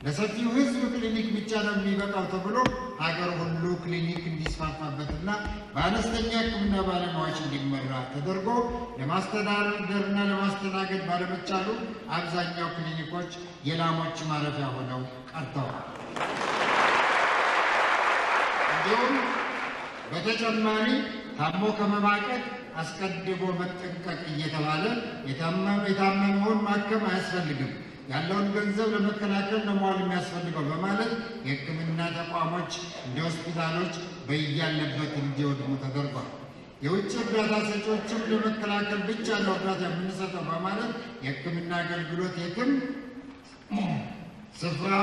ለሰፊው ሕዝብ ክሊኒክ ብቻ ነው የሚበቃው ተብሎ ሀገር ሁሉ ክሊኒክ እንዲስፋፋበትና በአነስተኛ ሕክምና ባለሙያዎች እንዲመራ ተደርጎ ለማስተዳደርና ለማስተናገድ ባለመቻሉ አብዛኛው ክሊኒኮች የላሞች ማረፊያ ሆነው ቀርተዋል። እንዲሁም በተጨማሪ ታሞ ከመማቀቅ አስቀድሞ መጠንቀቅ እየተባለ የታመመውን ማከም አያስፈልግም፣ ያለውን ገንዘብ ለመከላከል ነው መዋል የሚያስፈልገው በማለት የሕክምና ተቋሞች እንደ ሆስፒታሎች በያለበት እንዲወድሙ ተደርጓል። የውጭ እርዳታ ሰጪዎችም ለመከላከል ብቻ ነው እርዳታ የምንሰጠው በማለት የሕክምና አገልግሎት የትም ስፍራ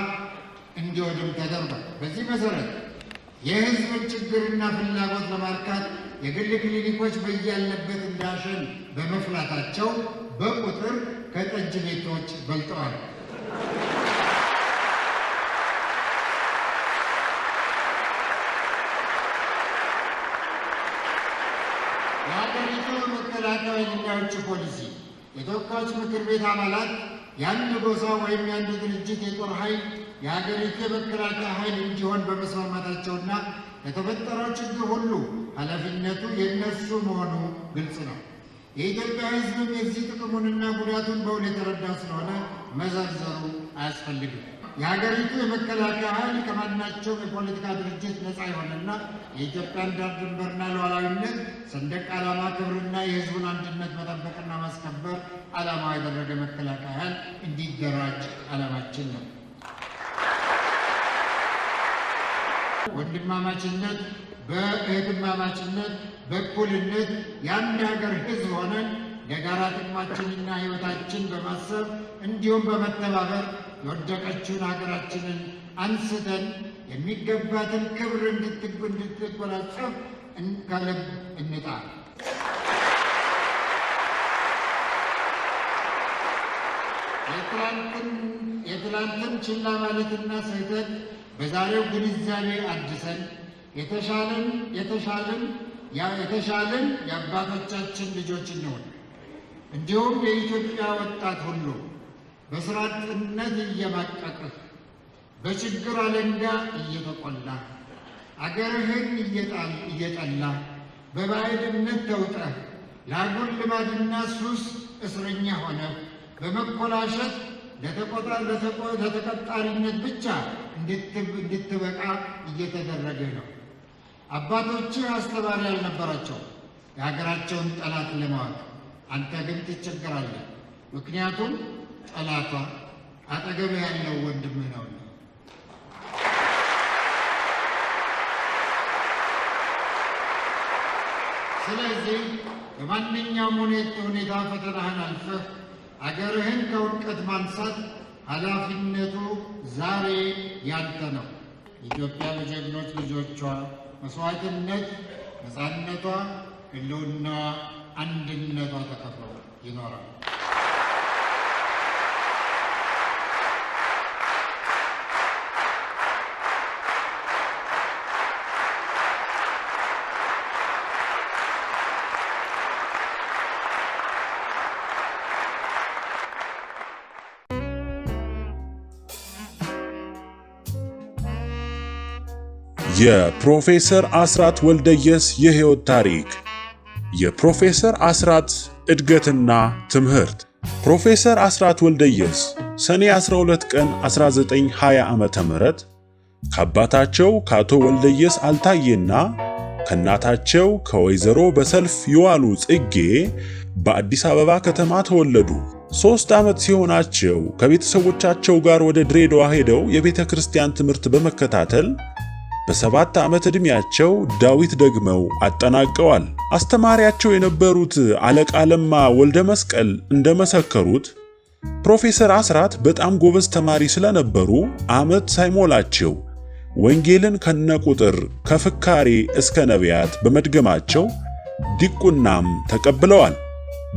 እንዲወድም ተደርጓል። በዚህ መሰረት የሕዝብን ችግርና ፍላጎት ለማርካት የግል ክሊኒኮች በያለበት እንዳሸን በመፍላታቸው በቁጥር ከጠጅ ቤቶች በልጠዋል። የሀገሪቱ መከላከያና የውጭ ፖሊሲ የተወካዮች ምክር ቤት አባላት የአንድ ጎሳ ወይም የአንድ ድርጅት የጦር ኃይል የሀገሪቱ የመከላከያ ኃይል እንዲሆን በመስማማታቸውና ለተፈጠረው ችግር ሁሉ ኃላፊነቱ የእነሱ መሆኑ ግልጽ ነው። የኢትዮጵያ ሕዝብም የዚህ ጥቅሙንና ጉዳቱን በውል የተረዳ ስለሆነ መዘርዘሩ አያስፈልግም። የሀገሪቱ የመከላከያ ኃይል ከማናቸውም የፖለቲካ ድርጅት ነፃ የሆነና የኢትዮጵያን ዳር ድንበርና ሉዓላዊነት፣ ሰንደቅ ዓላማ ክብርና የሕዝቡን አንድነት መጠበቅና ማስከበር ዓላማ ያደረገ መከላከያ ኃይል እንዲደራጅ ዓላማችን ነው። ወንድማማችነት በእህትማማችነት በእኩልነት የአንድ ሀገር ሕዝብ ሆነን ለጋራ ጥቅማችንና ሕይወታችን በማሰብ እንዲሁም በመተባበር የወደቀችውን ሀገራችንን አንስተን የሚገባትን ክብር እንድትጎናጸፍ ከልብ እንጣር። የትላንትን ችላ ማለትና ስህተት በዛሬው ግንዛቤ አድሰን የተሻለን የአባቶቻችን ልጆች እንሆን። እንዲሁም የኢትዮጵያ ወጣት ሁሉ በሥራ አጥነት እየማቀቅህ በችግር አለንጋ እየተቆላ አገርህን እየጠላ በባዕድነት ተውጠህ ለአጉል ልማድና ሱስ እስረኛ ሆነ በመኮላሸት ለተቀጣሪነት ብቻ እንድትበቃ እየተደረገ ነው። አባቶችህ አስተማሪ አልነበራቸው የሀገራቸውን ጠላት ለማወቅ። አንተ ግን ትቸገራለህ፣ ምክንያቱም ጠላቷ አጠገብህ ያለው ወንድምህ ነው። ስለዚህ በማንኛውም ሁኔታ ፈተናህን አልፈህ አገርህን ከውድቀት ማንሳት ኃላፊነቱ ዛሬ ያንተ ነው። ኢትዮጵያ በጀግኖች ልጆቿ መስዋዕትነት ነፃነቷ፣ ሕልውናዋ፣ አንድነቷ ተከብሮ ይኖራል። የፕሮፌሰር አስራት ወልደየስ የሕይወት ታሪክ። የፕሮፌሰር አስራት እድገትና ትምህርት። ፕሮፌሰር አስራት ወልደየስ ሰኔ 12 ቀን 1920 ዓመተ ምህረት ከአባታቸው ከአቶ ወልደየስ አልታየና ከእናታቸው ከወይዘሮ በሰልፍ የዋሉ ጽጌ በአዲስ አበባ ከተማ ተወለዱ። 3 ዓመት ሲሆናቸው ከቤተሰቦቻቸው ጋር ወደ ድሬዳዋ ሄደው የቤተ ክርስቲያን ትምህርት በመከታተል በ7 ዓመት ዕድሜያቸው ዳዊት ደግመው አጠናቀዋል። አስተማሪያቸው የነበሩት አለቃ ለማ ወልደ መስቀል እንደመሰከሩት ፕሮፌሰር አስራት በጣም ጎበዝ ተማሪ ስለነበሩ ዓመት ሳይሞላቸው ወንጌልን ከነቁጥር ከፍካሬ እስከ ነቢያት በመድገማቸው ዲቁናም ተቀብለዋል።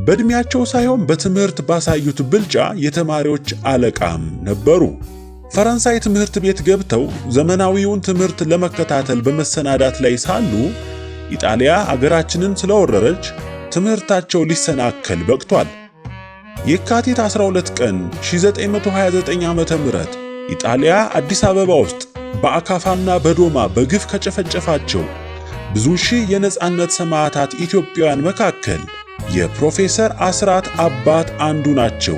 በዕድሜያቸው ሳይሆን በትምህርት ባሳዩት ብልጫ የተማሪዎች አለቃም ነበሩ። ፈረንሳይ ትምህርት ቤት ገብተው ዘመናዊውን ትምህርት ለመከታተል በመሰናዳት ላይ ሳሉ ኢጣሊያ አገራችንን ስለወረረች ትምህርታቸው ሊሰናከል በቅቷል። የካቲት 12 ቀን 1929 ዓመተ ምህረት ኢጣሊያ አዲስ አበባ ውስጥ በአካፋና በዶማ በግፍ ከጨፈጨፋቸው ብዙ ሺህ የነጻነት ሰማዕታት ኢትዮጵያውያን መካከል የፕሮፌሰር አስራት አባት አንዱ ናቸው።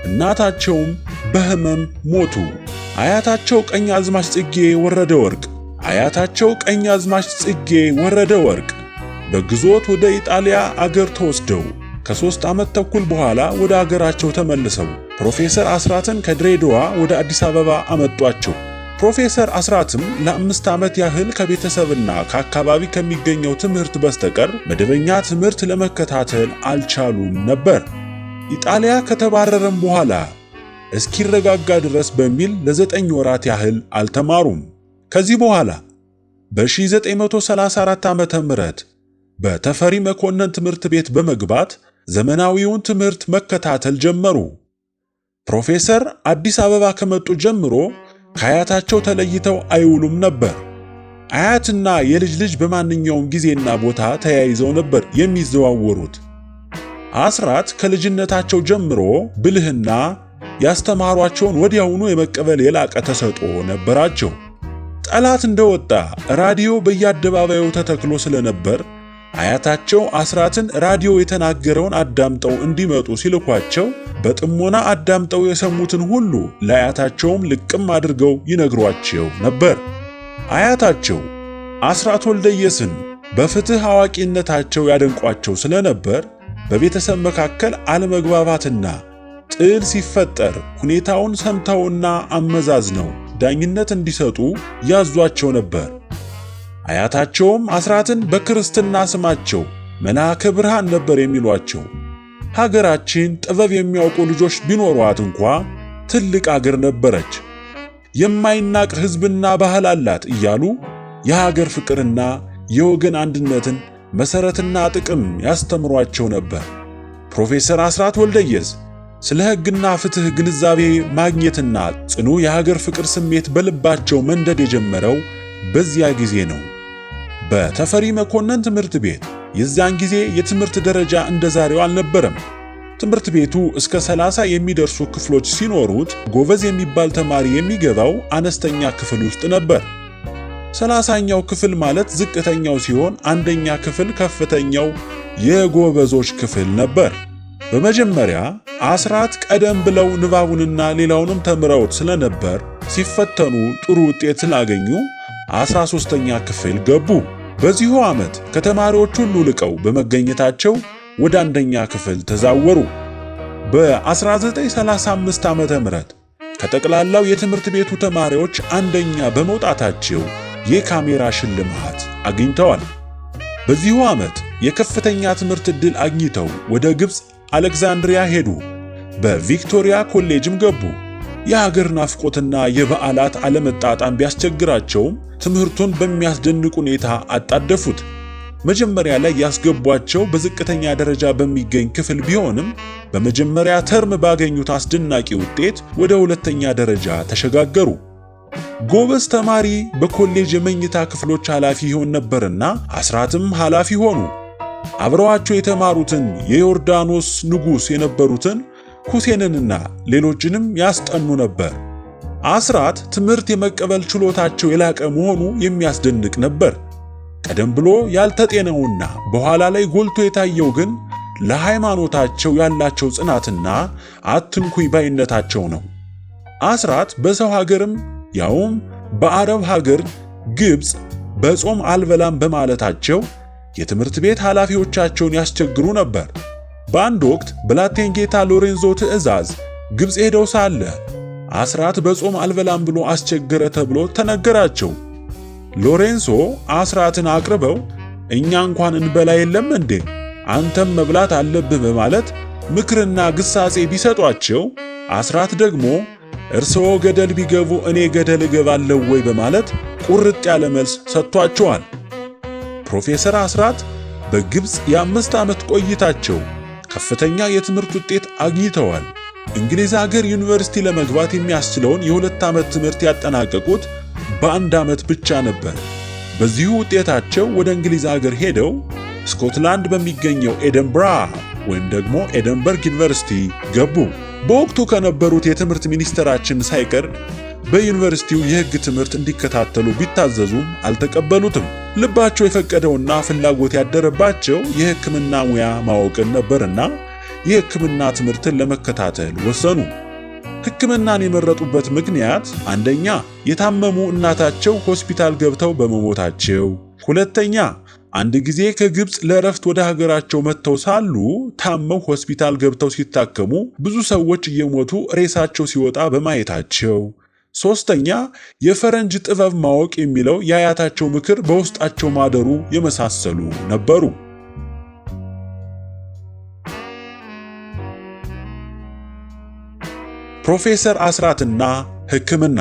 እናታቸውም በሕመም ሞቱ። አያታቸው ቀኛዝማች ጽጌ ወረደ ወርቅ በግዞት ወደ ኢጣሊያ አገር ተወስደው ከ3 ዓመት ተኩል በኋላ ወደ አገራቸው ተመልሰው ፕሮፌሰር አስራትን ከድሬዳዋ ወደ አዲስ አበባ አመጧቸው። ፕሮፌሰር አስራትም ለ5 ዓመት ያህል ከቤተሰብና ከአካባቢ ከሚገኘው ትምህርት በስተቀር መደበኛ ትምህርት ለመከታተል አልቻሉም ነበር። ኢጣሊያ ከተባረረም በኋላ እስኪረጋጋ ድረስ በሚል ለ9 ወራት ያህል አልተማሩም። ከዚህ በኋላ በ1934 ዓመተ ምህረት በተፈሪ መኮንን ትምህርት ቤት በመግባት ዘመናዊውን ትምህርት መከታተል ጀመሩ። ፕሮፌሰር አዲስ አበባ ከመጡ ጀምሮ ከአያታቸው ተለይተው አይውሉም ነበር። አያትና የልጅ ልጅ በማንኛውም ጊዜና ቦታ ተያይዘው ነበር የሚዘዋወሩት። አስራት ከልጅነታቸው ጀምሮ ብልህና ያስተማሯቸውን ወዲያውኑ የመቀበል የላቀ ተሰጥኦ ነበራቸው። ጠላት እንደወጣ ራዲዮ በየአደባባዩ ተተክሎ ስለነበር አያታቸው አስራትን ራዲዮ የተናገረውን አዳምጠው እንዲመጡ ሲልኳቸው በጥሞና አዳምጠው የሰሙትን ሁሉ ለአያታቸውም ልቅም አድርገው ይነግሯቸው ነበር። አያታቸው አስራት ወልደየስን በፍትህ አዋቂነታቸው ያደንቋቸው ስለነበር በቤተሰብ መካከል አለመግባባትና ጥል ሲፈጠር ሁኔታውን ሰምተውና አመዛዝነው ዳኝነት እንዲሰጡ ያዟቸው ነበር። አያታቸውም አስራትን በክርስትና ስማቸው መልአከ ብርሃን ነበር የሚሏቸው። ሀገራችን ጥበብ የሚያውቁ ልጆች ቢኖሯት እንኳ ትልቅ አገር ነበረች፣ የማይናቅ ሕዝብና ባህል አላት እያሉ የሀገር ፍቅርና የወገን አንድነትን መሰረትና ጥቅም ያስተምሯቸው ነበር። ፕሮፌሰር አስራት ወልደየስ ስለ ሕግና ፍትህ ግንዛቤ ማግኘትና ጽኑ የሀገር ፍቅር ስሜት በልባቸው መንደድ የጀመረው በዚያ ጊዜ ነው። በተፈሪ መኮንን ትምህርት ቤት የዛን ጊዜ የትምህርት ደረጃ እንደዛሬው አልነበረም። ትምህርት ቤቱ እስከ 30 የሚደርሱ ክፍሎች ሲኖሩት ጎበዝ የሚባል ተማሪ የሚገባው አነስተኛ ክፍል ውስጥ ነበር። 30ኛው ክፍል ማለት ዝቅተኛው ሲሆን አንደኛ ክፍል ከፍተኛው የጎበዞች ክፍል ነበር። በመጀመሪያ አስራት ቀደም ብለው ንባቡንና ሌላውንም ተምረውት ስለነበር ሲፈተኑ ጥሩ ውጤት ስላገኙ 13ኛ ክፍል ገቡ። በዚሁ ዓመት ከተማሪዎች ሁሉ ልቀው በመገኘታቸው ወደ አንደኛ ክፍል ተዛወሩ። በ1935 ዓመተ ምህረት ከጠቅላላው የትምህርት ቤቱ ተማሪዎች አንደኛ በመውጣታቸው የካሜራ ሽልማት አግኝተዋል። በዚሁ ዓመት የከፍተኛ ትምህርት ዕድል አግኝተው ወደ ግብፅ አሌክዛንድሪያ ሄዱ። በቪክቶሪያ ኮሌጅም ገቡ። የሀገር ናፍቆትና የበዓላት አለመጣጣም ቢያስቸግራቸውም ትምህርቱን በሚያስደንቅ ሁኔታ አጣደፉት። መጀመሪያ ላይ ያስገቧቸው በዝቅተኛ ደረጃ በሚገኝ ክፍል ቢሆንም በመጀመሪያ ተርም ባገኙት አስደናቂ ውጤት ወደ ሁለተኛ ደረጃ ተሸጋገሩ። ጎበዝ ተማሪ በኮሌጅ የመኝታ ክፍሎች ኃላፊ ይሆን ነበርና አስራትም ኃላፊ ሆኑ። አብረዋቸው የተማሩትን የዮርዳኖስ ንጉሥ የነበሩትን ሁሴንንና ሌሎችንም ያስጠኑ ነበር። አስራት ትምህርት የመቀበል ችሎታቸው የላቀ መሆኑ የሚያስደንቅ ነበር። ቀደም ብሎ ያልተጤነውና በኋላ ላይ ጎልቶ የታየው ግን ለሃይማኖታቸው ያላቸው ጽናትና አትንኩኝ ባይነታቸው ነው። አስራት በሰው ሀገርም ያውም በአረብ ሀገር ግብፅ በጾም አልበላም በማለታቸው የትምህርት ቤት ኃላፊዎቻቸውን ያስቸግሩ ነበር። በአንድ ወቅት ብላቴን ጌታ ሎሬንዞ ትዕዛዝ ግብፅ ሄደው ሳለ አስራት በጾም አልበላም ብሎ አስቸገረ ተብሎ ተነገራቸው። ሎሬንሶ አስራትን አቅርበው እኛ እንኳን እንበላ የለም እንዴ አንተም መብላት አለብህ በማለት ምክርና ግሳጼ ቢሰጧቸው አስራት ደግሞ እርስዎ ገደል ቢገቡ እኔ ገደል እገባለሁ ወይ በማለት ቁርጥ ያለ መልስ ሰጥቷቸዋል። ፕሮፌሰር አስራት በግብፅ የ5 ዓመት ቆይታቸው ከፍተኛ የትምህርት ውጤት አግኝተዋል። እንግሊዝ ሀገር ዩኒቨርሲቲ ለመግባት የሚያስችለውን የ2 ዓመት ትምህርት ያጠናቀቁት በ1 ዓመት ብቻ ነበር። በዚሁ ውጤታቸው ወደ እንግሊዝ ሀገር ሄደው ስኮትላንድ በሚገኘው ኤደንብራ ወይም ደግሞ ኤደንበርግ ዩኒቨርሲቲ ገቡ። በወቅቱ ከነበሩት የትምህርት ሚኒስትራችን ሳይቀር በዩኒቨርሲቲው የሕግ ትምህርት እንዲከታተሉ ቢታዘዙም አልተቀበሉትም። ልባቸው የፈቀደውና ፍላጎት ያደረባቸው የሕክምና ሙያ ማወቅን ነበርና የሕክምና ትምህርትን ለመከታተል ወሰኑ። ሕክምናን የመረጡበት ምክንያት አንደኛ የታመሙ እናታቸው ሆስፒታል ገብተው በመሞታቸው፣ ሁለተኛ አንድ ጊዜ ከግብፅ ለእረፍት ወደ ሀገራቸው መጥተው ሳሉ ታመው ሆስፒታል ገብተው ሲታከሙ ብዙ ሰዎች እየሞቱ ሬሳቸው ሲወጣ በማየታቸው፣ ሶስተኛ የፈረንጅ ጥበብ ማወቅ የሚለው የአያታቸው ምክር በውስጣቸው ማደሩ የመሳሰሉ ነበሩ። ፕሮፌሰር አስራትና ሕክምና።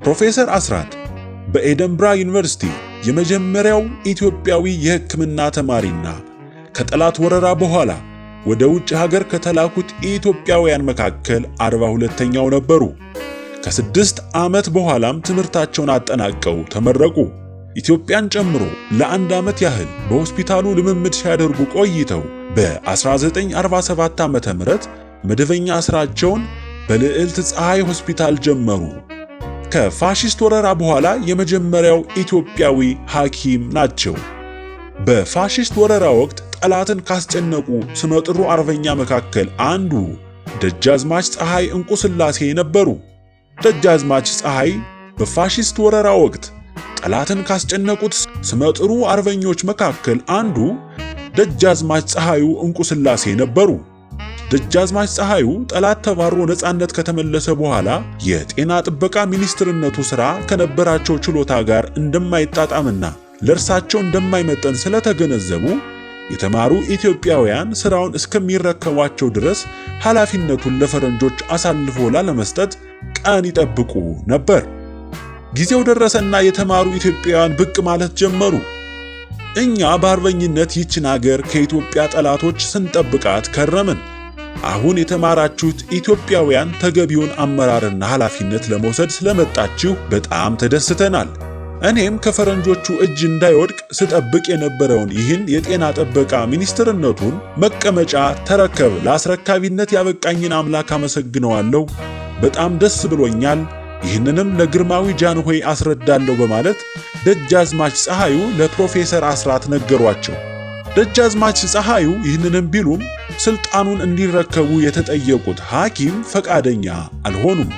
ፕሮፌሰር አስራት በኤደንብራ ዩኒቨርሲቲ የመጀመሪያው ኢትዮጵያዊ የሕክምና ተማሪና ከጠላት ወረራ በኋላ ወደ ውጭ ሀገር ከተላኩት ኢትዮጵያውያን መካከል 42ኛው ነበሩ። ከ6 ዓመት በኋላም ትምህርታቸውን አጠናቀው ተመረቁ። ኢትዮጵያን ጨምሮ ለ1 ዓመት ያህል በሆስፒታሉ ልምምድ ሲያደርጉ ቆይተው በ1947 ዓ.ም መደበኛ ሥራቸውን በልዕልት ፀሐይ ሆስፒታል ጀመሩ። ከፋሺስት ወረራ በኋላ የመጀመሪያው ኢትዮጵያዊ ሐኪም ናቸው። በፋሺስት ወረራ ወቅት ጠላትን ካስጨነቁ ስመጥሩ አርበኛ መካከል አንዱ ደጃዝማች ፀሐይ እንቁ ሥላሴ ነበሩ። ደጃዝማች ፀሐይ በፋሺስት ወረራ ወቅት ጠላትን ካስጨነቁት ስመጥሩ አርበኞች መካከል አንዱ ደጃዝማች ፀሐዩ እንቁ ሥላሴ ነበሩ። ደጃዝማች ፀሐዩ ጠላት ተባሮ ነፃነት ከተመለሰ በኋላ የጤና ጥበቃ ሚኒስትርነቱ ሥራ ከነበራቸው ችሎታ ጋር እንደማይጣጣምና ለእርሳቸው እንደማይመጠን ስለተገነዘቡ የተማሩ ኢትዮጵያውያን ሥራውን እስከሚረከቧቸው ድረስ ኃላፊነቱን ለፈረንጆች አሳልፎ ላለመስጠት ቀን ይጠብቁ ነበር። ጊዜው ደረሰና የተማሩ ኢትዮጵያውያን ብቅ ማለት ጀመሩ። እኛ በአርበኝነት ይችን አገር ከኢትዮጵያ ጠላቶች ስንጠብቃት ከረምን። አሁን የተማራችሁት ኢትዮጵያውያን ተገቢውን አመራርና ኃላፊነት ለመውሰድ ስለመጣችሁ በጣም ተደስተናል። እኔም ከፈረንጆቹ እጅ እንዳይወድቅ ስጠብቅ የነበረውን ይህን የጤና ጥበቃ ሚኒስትርነቱን መቀመጫ ተረከብ ለአስረካቢነት ያበቃኝን አምላክ አመሰግነዋለሁ። በጣም ደስ ብሎኛል። ይህንንም ለግርማዊ ጃንሆይ አስረዳለሁ በማለት ደጃዝማች ፀሐዩ ለፕሮፌሰር አስራት ነገሯቸው። ደጃዝማች ፀሐዩ ይህንንም ቢሉም ስልጣኑን እንዲረከቡ የተጠየቁት ሐኪም ፈቃደኛ አልሆኑም።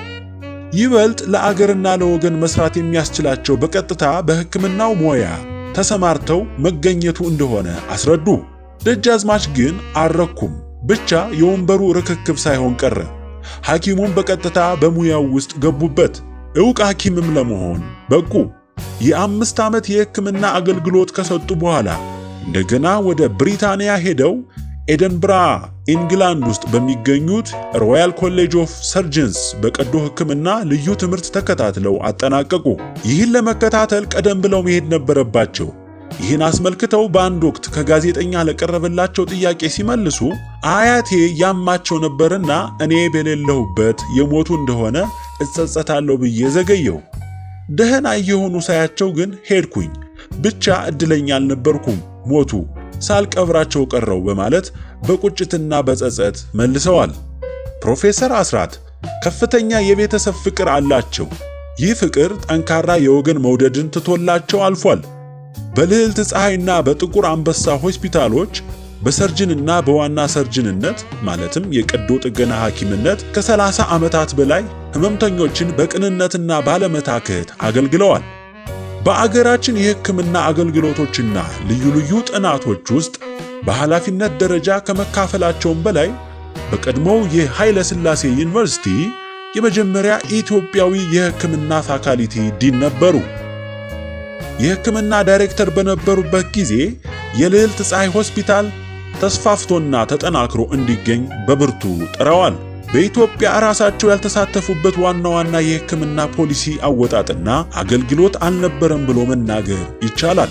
ይበልጥ ለአገርና ለወገን መስራት የሚያስችላቸው በቀጥታ በሕክምናው ሙያ ተሰማርተው መገኘቱ እንደሆነ አስረዱ። ደጃዝማች ግን አልረኩም። ብቻ የወንበሩ ርክክብ ሳይሆን ቀረ። ሐኪሙም በቀጥታ በሙያው ውስጥ ገቡበት። ዕውቅ ሐኪምም ለመሆን በቁ። የ5 ዓመት የሕክምና አገልግሎት ከሰጡ በኋላ እንደገና ወደ ብሪታንያ ሄደው ኤደንብራ ኢንግላንድ ውስጥ በሚገኙት ሮያል ኮሌጅ ኦፍ ሰርጀንስ በቀዶ ሕክምና ልዩ ትምህርት ተከታትለው አጠናቀቁ። ይህን ለመከታተል ቀደም ብለው መሄድ ነበረባቸው። ይህን አስመልክተው በአንድ ወቅት ከጋዜጠኛ ለቀረበላቸው ጥያቄ ሲመልሱ አያቴ ያማቸው ነበርና እኔ በሌለሁበት የሞቱ እንደሆነ እጸጸታለሁ ብዬ ዘገየው። ደህና እየሆኑ ሳያቸው ግን ሄድኩኝ። ብቻ እድለኛ አልነበርኩም፣ ሞቱ፣ ሳልቀብራቸው ቀረው በማለት በቁጭትና በጸጸት መልሰዋል። ፕሮፌሰር አስራት ከፍተኛ የቤተሰብ ፍቅር አላቸው። ይህ ፍቅር ጠንካራ የወገን መውደድን ትቶላቸው አልፏል። በልዕልት ፀሐይና በጥቁር አንበሳ ሆስፒታሎች በሰርጅንና በዋና ሰርጅንነት ማለትም የቀዶ ጥገና ሐኪምነት ከ30 ዓመታት በላይ ህመምተኞችን በቅንነትና ባለመታከት አገልግለዋል። በአገራችን የሕክምና አገልግሎቶችና ልዩ ልዩ ጥናቶች ውስጥ በኃላፊነት ደረጃ ከመካፈላቸውም በላይ በቀድሞው የኃይለ ሥላሴ ዩኒቨርሲቲ የመጀመሪያ ኢትዮጵያዊ የሕክምና ፋካልቲ ዲን ነበሩ። የሕክምና ዳይሬክተር በነበሩበት ጊዜ የልዕልት ፀሐይ ሆስፒታል ተስፋፍቶና ተጠናክሮ እንዲገኝ በብርቱ ጥረዋል። በኢትዮጵያ ራሳቸው ያልተሳተፉበት ዋና ዋና የሕክምና ፖሊሲ አወጣጥና አገልግሎት አልነበረም ብሎ መናገር ይቻላል።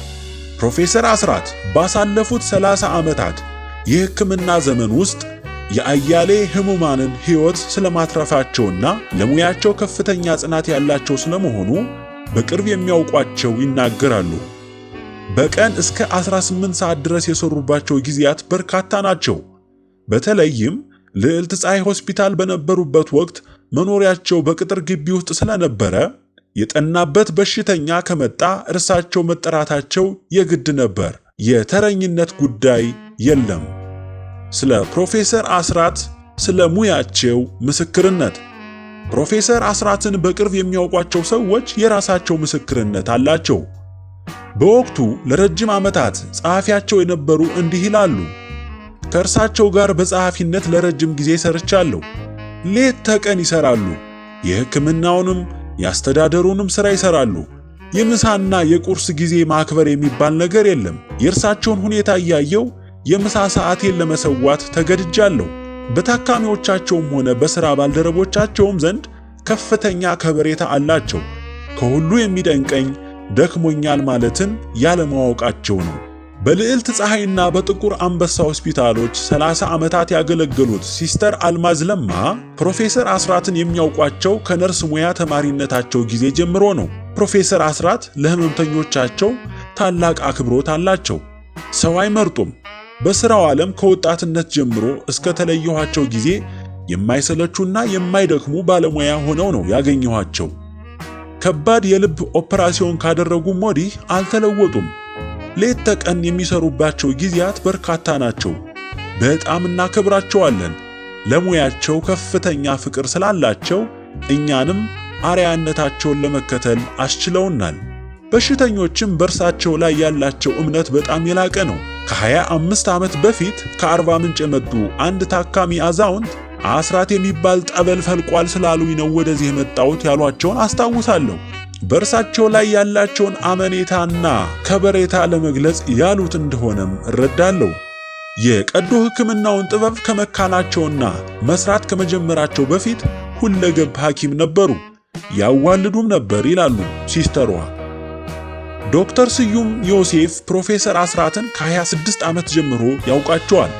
ፕሮፌሰር አስራት ባሳለፉት 30 ዓመታት የሕክምና ዘመን ውስጥ የአያሌ ህሙማንን ሕይወት ስለማትረፋቸውና ለሙያቸው ከፍተኛ ጽናት ያላቸው ስለመሆኑ በቅርብ የሚያውቋቸው ይናገራሉ። በቀን እስከ 18 ሰዓት ድረስ የሰሩባቸው ጊዜያት በርካታ ናቸው። በተለይም ልዕልት ፀሐይ ሆስፒታል በነበሩበት ወቅት መኖሪያቸው በቅጥር ግቢ ውስጥ ስለነበረ የጠናበት በሽተኛ ከመጣ እርሳቸው መጠራታቸው የግድ ነበር። የተረኝነት ጉዳይ የለም። ስለ ፕሮፌሰር አስራት ስለ ሙያቸው ምስክርነት። ፕሮፌሰር አስራትን በቅርብ የሚያውቋቸው ሰዎች የራሳቸው ምስክርነት አላቸው። በወቅቱ ለረጅም ዓመታት ጸሐፊያቸው የነበሩ እንዲህ ይላሉ። ከእርሳቸው ጋር በጸሐፊነት ለረጅም ጊዜ ሰርቻለሁ። ሌት ተቀን ይሰራሉ። የሕክምናውንም የአስተዳደሩንም ሥራ ይሰራሉ። የምሳና የቁርስ ጊዜ ማክበር የሚባል ነገር የለም። የእርሳቸውን ሁኔታ እያየው የምሳ ሰዓቴን ለመሰዋት ተገድጃለሁ። በታካሚዎቻቸውም ሆነ በሥራ ባልደረቦቻቸውም ዘንድ ከፍተኛ ከበሬታ አላቸው። ከሁሉ የሚደንቀኝ ደክሞኛል ማለትን ያለማወቃቸው ነው። በልዕልት ፀሐይና በጥቁር አንበሳ ሆስፒታሎች 30 ዓመታት ያገለገሉት ሲስተር አልማዝ ለማ ፕሮፌሰር አስራትን የሚያውቋቸው ከነርስ ሙያ ተማሪነታቸው ጊዜ ጀምሮ ነው። ፕሮፌሰር አስራት ለሕመምተኞቻቸው ታላቅ አክብሮት አላቸው። ሰው አይመርጡም። በሥራው ዓለም ከወጣትነት ጀምሮ እስከ ተለየኋቸው ጊዜ የማይሰለቹና የማይደክሙ ባለሙያ ሆነው ነው ያገኘኋቸው። ከባድ የልብ ኦፕራሲዮን ካደረጉም ወዲህ አልተለወጡም። ሌት ተቀን የሚሰሩባቸው ጊዜያት በርካታ ናቸው። በጣም እናከብራቸዋለን። ለሙያቸው ከፍተኛ ፍቅር ስላላቸው እኛንም አርአያነታቸውን ለመከተል አስችለውናል። በሽተኞችም በእርሳቸው ላይ ያላቸው እምነት በጣም የላቀ ነው። ከ25 ዓመት በፊት ከአርባ ምንጭ የመጡ አንድ ታካሚ አዛውንት አስራት የሚባል ጠበል ፈልቋል ስላሉኝ ነው ወደዚህ የመጣሁት ያሏቸውን አስታውሳለሁ። በእርሳቸው ላይ ያላቸውን አመኔታና ከበሬታ ለመግለጽ ያሉት እንደሆነም እረዳለሁ። የቀዶ ሕክምናውን ጥበብ ከመካናቸውና መስራት ከመጀመራቸው በፊት ሁለገብ ሐኪም ነበሩ፣ ያዋልዱም ነበር ይላሉ ሲስተሯ። ዶክተር ስዩም ዮሴፍ ፕሮፌሰር አስራትን ከ26 ዓመት ጀምሮ ያውቃቸዋል።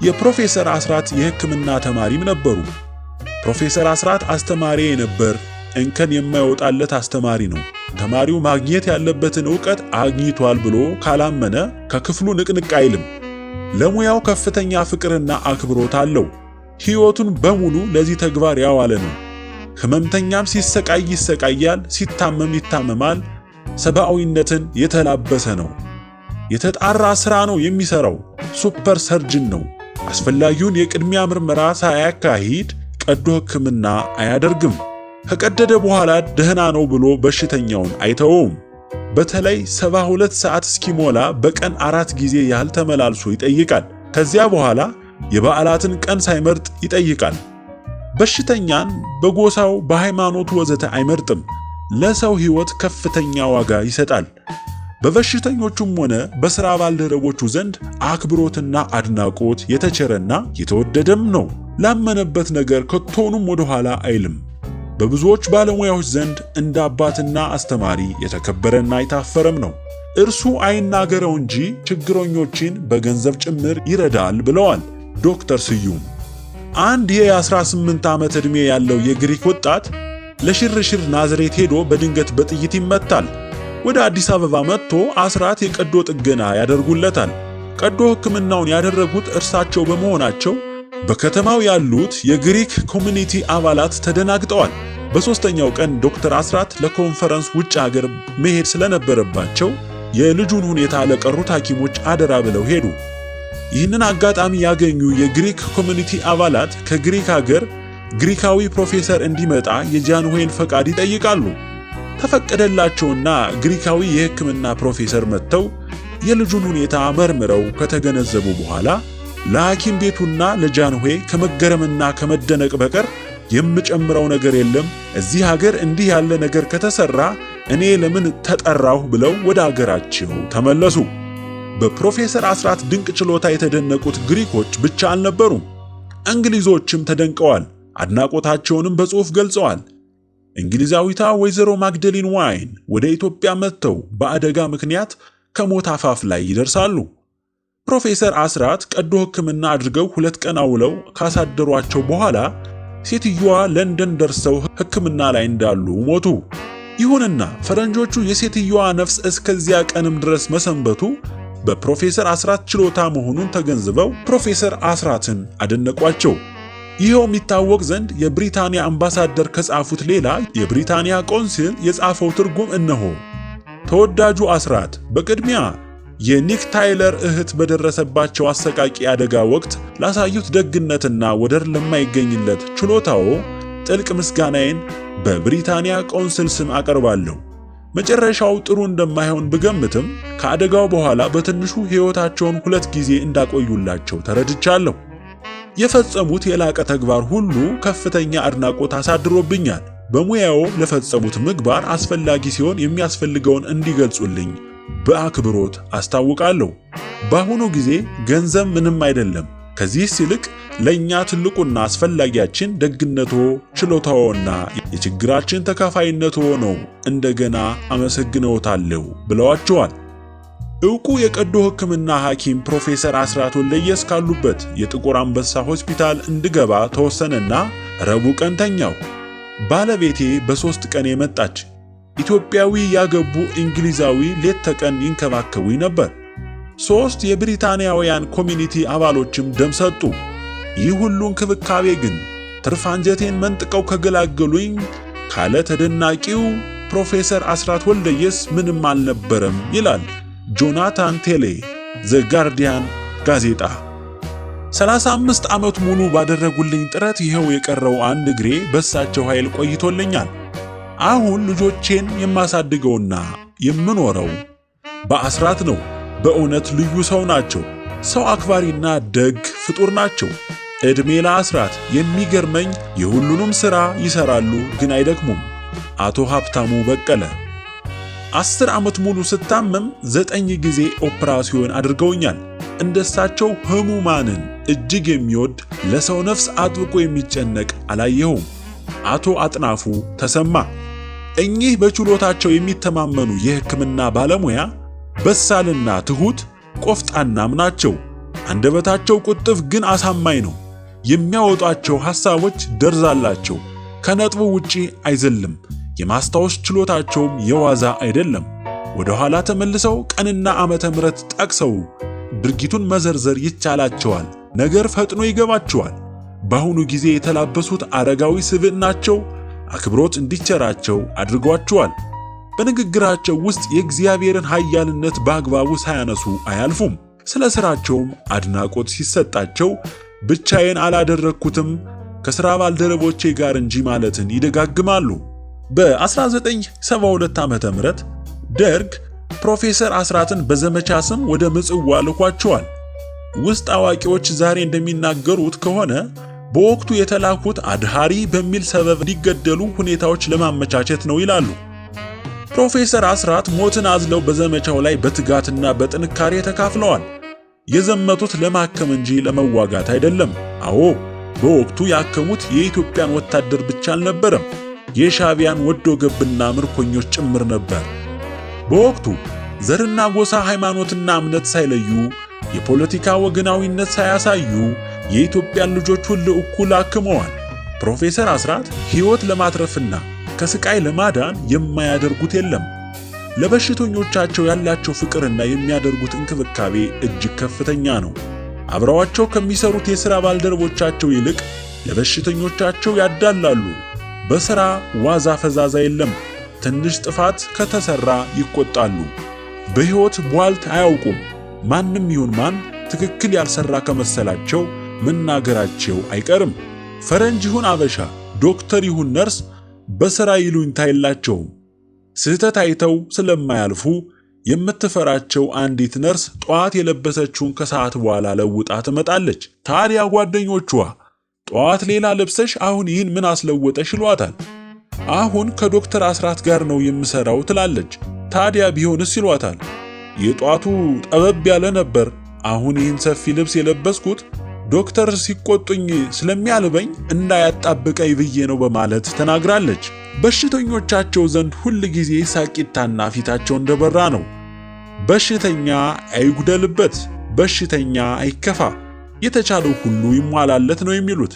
የፕሮፌሰር አስራት የሕክምና ተማሪም ነበሩ። ፕሮፌሰር አስራት አስተማሪ የነበር እንከን የማይወጣለት አስተማሪ ነው። ተማሪው ማግኘት ያለበትን ዕውቀት አግኝቷል ብሎ ካላመነ ከክፍሉ ንቅንቅ አይልም። ለሙያው ከፍተኛ ፍቅርና አክብሮት አለው። ሕይወቱን በሙሉ ለዚህ ተግባር ያዋለ ነው። ሕመምተኛም ሲሰቃይ ይሰቃያል፣ ሲታመም ይታመማል። ሰብአዊነትን የተላበሰ ነው። የተጣራ ሥራ ነው የሚሠራው። ሱፐር ሰርጅን ነው። አስፈላጊውን የቅድሚያ ምርመራ ሳያካሂድ ቀዶ ሕክምና አያደርግም። ከቀደደ በኋላ ደህና ነው ብሎ በሽተኛውን አይተውም። በተለይ 72 ሰዓት እስኪሞላ በቀን 4 ጊዜ ያህል ተመላልሶ ይጠይቃል። ከዚያ በኋላ የበዓላትን ቀን ሳይመርጥ ይጠይቃል። በሽተኛን በጎሳው በሃይማኖቱ ወዘተ አይመርጥም። ለሰው ሕይወት ከፍተኛ ዋጋ ይሰጣል። በበሽተኞቹም ሆነ በሥራ ባልደረቦቹ ዘንድ አክብሮትና አድናቆት የተቸረና የተወደደም ነው። ላመነበት ነገር ከቶኑም ወደ ኋላ አይልም። በብዙዎች ባለሙያዎች ዘንድ እንደ አባትና አስተማሪ የተከበረና የታፈረም ነው። እርሱ አይናገረው እንጂ ችግረኞችን በገንዘብ ጭምር ይረዳል ብለዋል ዶክተር ስዩም። አንድ የ18 ዓመት ዕድሜ ያለው የግሪክ ወጣት ለሽርሽር ናዝሬት ሄዶ በድንገት በጥይት ይመታል። ወደ አዲስ አበባ መጥቶ አስራት የቀዶ ጥገና ያደርጉለታል። ቀዶ ሕክምናውን ያደረጉት እርሳቸው በመሆናቸው በከተማው ያሉት የግሪክ ኮሚኒቲ አባላት ተደናግጠዋል። በሦስተኛው ቀን ዶክተር አስራት ለኮንፈረንስ ውጭ ሀገር መሄድ ስለነበረባቸው የልጁን ሁኔታ ለቀሩት ሐኪሞች አደራ ብለው ሄዱ። ይህንን አጋጣሚ ያገኙ የግሪክ ኮሚኒቲ አባላት ከግሪክ ሀገር ግሪካዊ ፕሮፌሰር እንዲመጣ የጃንሆይን ፈቃድ ይጠይቃሉ። ተፈቀደላቸውና ግሪካዊ የሕክምና ፕሮፌሰር መጥተው የልጁን ሁኔታ መርምረው ከተገነዘቡ በኋላ ለሐኪም ቤቱና ለጃንሆይ ከመገረምና ከመደነቅ በቀር የምጨምረው ነገር የለም፣ እዚህ ሀገር እንዲህ ያለ ነገር ከተሰራ እኔ ለምን ተጠራሁ ብለው ወደ አገራቸው ተመለሱ። በፕሮፌሰር አስራት ድንቅ ችሎታ የተደነቁት ግሪኮች ብቻ አልነበሩም። እንግሊዞችም ተደንቀዋል። አድናቆታቸውንም በጽሑፍ ገልጸዋል። እንግሊዛዊቷ ወይዘሮ ማግደሊን ዋይን ወደ ኢትዮጵያ መጥተው በአደጋ ምክንያት ከሞት አፋፍ ላይ ይደርሳሉ። ፕሮፌሰር አስራት ቀዶ ሕክምና አድርገው 2 ቀን አውለው ካሳደሯቸው በኋላ ሴትዮዋ ለንደን ደርሰው ሕክምና ላይ እንዳሉ ሞቱ። ይሁንና ፈረንጆቹ የሴትዮዋ ነፍስ እስከዚያ ቀንም ድረስ መሰንበቱ በፕሮፌሰር አስራት ችሎታ መሆኑን ተገንዝበው ፕሮፌሰር አስራትን አደነቋቸው። ይኸው የሚታወቅ ዘንድ የብሪታንያ አምባሳደር ከጻፉት ሌላ የብሪታንያ ቆንሲል የጻፈው ትርጉም እነሆ። ተወዳጁ አስራት፣ በቅድሚያ የኒክ ታይለር እህት በደረሰባቸው አሰቃቂ አደጋ ወቅት ላሳዩት ደግነትና ወደር ለማይገኝለት ችሎታው ጥልቅ ምስጋናዬን በብሪታንያ ቆንስል ስም አቀርባለሁ። መጨረሻው ጥሩ እንደማይሆን ብገምትም ከአደጋው በኋላ በትንሹ ሕይወታቸውን 2 ጊዜ እንዳቆዩላቸው ተረድቻለሁ። የፈጸሙት የላቀ ተግባር ሁሉ ከፍተኛ አድናቆት አሳድሮብኛል። በሙያው ለፈጸሙት ምግባር አስፈላጊ ሲሆን የሚያስፈልገውን እንዲገልጹልኝ በአክብሮት አስታውቃለሁ። በአሁኑ ጊዜ ገንዘብ ምንም አይደለም። ከዚህ ይልቅ ለኛ ትልቁና አስፈላጊያችን ደግነቶ፣ ችሎታዎና የችግራችን ተካፋይነቶ ነው። እንደገና አመሰግነዎታለሁ ብለዋቸዋል። ዕውቁ የቀዶ ሕክምና ሐኪም ፕሮፌሰር አስራት ወልደየስ ካሉበት የጥቁር አንበሳ ሆስፒታል እንድገባ ተወሰነና ረቡዕ ቀን ተኛው። ባለቤቴ በ3 ቀን የመጣች ኢትዮጵያዊ ያገቡ እንግሊዛዊ ሌት ተቀን ይንከባከቡኝ ነበር። 3 የብሪታንያውያን ኮሚኒቲ አባሎችም ደም ሰጡ። ይህ ሁሉ እንክብካቤ ግን ትርፍ አንጀቴን መንጥቀው ከገላገሉኝ ካለ ተደናቂው ፕሮፌሰር አስራት ወልደየስ ምንም አልነበረም ይላል ጆናታን ቴሌ ዘ ጋርዲያን ጋዜጣ። 35 ዓመት ሙሉ ባደረጉልኝ ጥረት ይኸው የቀረው አንድ እግሬ በሳቸው ኃይል ቆይቶልኛል። አሁን ልጆቼን የማሳድገውና የምኖረው በአስራት ነው። በእውነት ልዩ ሰው ናቸው። ሰው አክባሪና ደግ ፍጡር ናቸው። ዕድሜ ለአስራት። የሚገርመኝ የሁሉንም ሥራ ይሰራሉ፣ ግን አይደክሙም። አቶ ሀብታሙ በቀለ 10 ዓመት ሙሉ ስታመም 9 ጊዜ ኦፕራሲዮን አድርገውኛል። እንደሳቸው ህሙማንን እጅግ የሚወድ ለሰው ነፍስ አጥብቆ የሚጨነቅ አላየሁም። አቶ አጥናፉ ተሰማ እኚህ በችሎታቸው የሚተማመኑ የሕክምና ባለሙያ በሳልና ትሁት ቆፍጣናም ናቸው። አንደበታቸው ቁጥፍ ግን አሳማኝ ነው። የሚያወጧቸው ሐሳቦች ደርዝ አላቸው። ከነጥቡ ውጪ አይዘልም። የማስታወስ ችሎታቸውም የዋዛ አይደለም። ወደ ኋላ ተመልሰው ቀንና ዓመተ ምሕረት ጠቅሰው ድርጊቱን መዘርዘር ይቻላቸዋል። ነገር ፈጥኖ ይገባቸዋል። በአሁኑ ጊዜ የተላበሱት አረጋዊ ስብዕናቸው አክብሮት እንዲቸራቸው አድርጓቸዋል። በንግግራቸው ውስጥ የእግዚአብሔርን ኃያልነት በአግባቡ ሳያነሱ አያልፉም። ስለ ሥራቸውም አድናቆት ሲሰጣቸው ብቻዬን አላደረግኩትም ከሥራ ባልደረቦቼ ጋር እንጂ ማለትን ይደጋግማሉ። በ1972 ዓመተ ምህረት ደርግ ፕሮፌሰር አስራትን በዘመቻ ስም ወደ ምጽዋ ልኳቸዋል። ውስጥ አዋቂዎች ዛሬ እንደሚናገሩት ከሆነ በወቅቱ የተላኩት አድሃሪ በሚል ሰበብ እንዲገደሉ ሁኔታዎች ለማመቻቸት ነው ይላሉ። ፕሮፌሰር አስራት ሞትን አዝለው በዘመቻው ላይ በትጋትና በጥንካሬ ተካፍለዋል። የዘመቱት ለማከም እንጂ ለመዋጋት አይደለም። አዎ በወቅቱ ያከሙት የኢትዮጵያን ወታደር ብቻ አልነበረም፣ የሻዕቢያን ወዶ ገብና ምርኮኞች ጭምር ነበር። በወቅቱ ዘርና ጎሳ፣ ሃይማኖትና እምነት ሳይለዩ፣ የፖለቲካ ወገናዊነት ሳያሳዩ የኢትዮጵያን ልጆች ሁሉ እኩል አክመዋል። ፕሮፌሰር አስራት ሕይወት ለማትረፍና ከስቃይ ለማዳን የማያደርጉት የለም። ለበሽተኞቻቸው ያላቸው ፍቅርና የሚያደርጉት እንክብካቤ እጅግ ከፍተኛ ነው። አብረዋቸው ከሚሰሩት የሥራ ባልደረቦቻቸው ይልቅ ለበሽተኞቻቸው ያዳላሉ። በሥራ ዋዛ ፈዛዛ የለም። ትንሽ ጥፋት ከተሰራ ይቆጣሉ። በሕይወት ቧልት አያውቁም። ማንም ይሁን ማን ትክክል ያልሰራ ከመሰላቸው መናገራቸው አይቀርም። ፈረንጅ ይሁን አበሻ፣ ዶክተር ይሁን ነርስ በሥራ ይሉኝታ የላቸውም። ስህተት አይተው ስለማያልፉ የምትፈራቸው አንዲት ነርስ ጠዋት የለበሰችውን ከሰዓት በኋላ ለውጣ ትመጣለች። ታዲያ ጓደኞቿ ጠዋት ሌላ ለብሰሽ አሁን ይህን ምን አስለወጠሽ ይሏታል። አሁን ከዶክተር አስራት ጋር ነው የምሰራው ትላለች። ታዲያ ቢሆንስ ይሏታል። የጧቱ ጠበብ ያለ ነበር፣ አሁን ይህን ሰፊ ልብስ የለበስኩት ዶክተር ሲቆጡኝ ስለሚያልበኝ እንዳያጣብቀኝ ብዬ ነው በማለት ተናግራለች። በሽተኞቻቸው ዘንድ ሁል ጊዜ ሳቂታና ፊታቸው እንደበራ ነው። በሽተኛ አይጉደልበት፣ በሽተኛ አይከፋ፣ የተቻለው ሁሉ ይሟላለት ነው የሚሉት።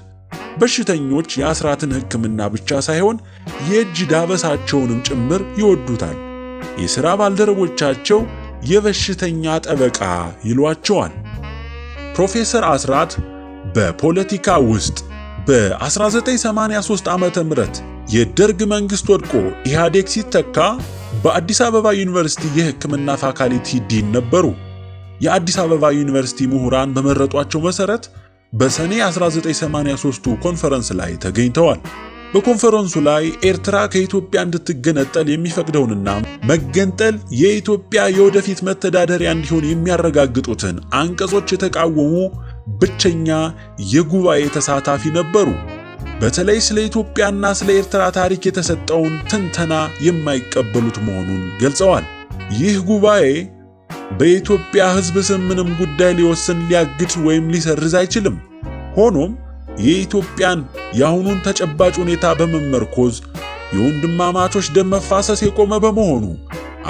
በሽተኞች የአስራትን ሕክምና ብቻ ሳይሆን የእጅ ዳበሳቸውንም ጭምር ይወዱታል። የሥራ ባልደረቦቻቸው የበሽተኛ ጠበቃ ይሏቸዋል። ፕሮፌሰር አስራት በፖለቲካ ውስጥ በ1983 ዓመተ ምህረት የደርግ መንግስት ወድቆ ኢህአዴግ ሲተካ በአዲስ አበባ ዩኒቨርሲቲ የሕክምና ፋካልቲ ዲን ነበሩ። የአዲስ አበባ ዩኒቨርሲቲ ምሁራን በመረጧቸው መሰረት በሰኔ 1983ቱ ኮንፈረንስ ላይ ተገኝተዋል። በኮንፈረንሱ ላይ ኤርትራ ከኢትዮጵያ እንድትገነጠል የሚፈቅደውንና መገንጠል የኢትዮጵያ የወደፊት መተዳደሪያ እንዲሆን የሚያረጋግጡትን አንቀጾች የተቃወሙ ብቸኛ የጉባኤ ተሳታፊ ነበሩ። በተለይ ስለ ኢትዮጵያና ስለ ኤርትራ ታሪክ የተሰጠውን ትንተና የማይቀበሉት መሆኑን ገልጸዋል። ይህ ጉባኤ በኢትዮጵያ ሕዝብ ስም ምንም ጉዳይ ሊወስን፣ ሊያግድ ወይም ሊሰርዝ አይችልም። ሆኖም የኢትዮጵያን የአሁኑን ተጨባጭ ሁኔታ በመመርኮዝ የወንድማማቾች ደም መፋሰስ የቆመ በመሆኑ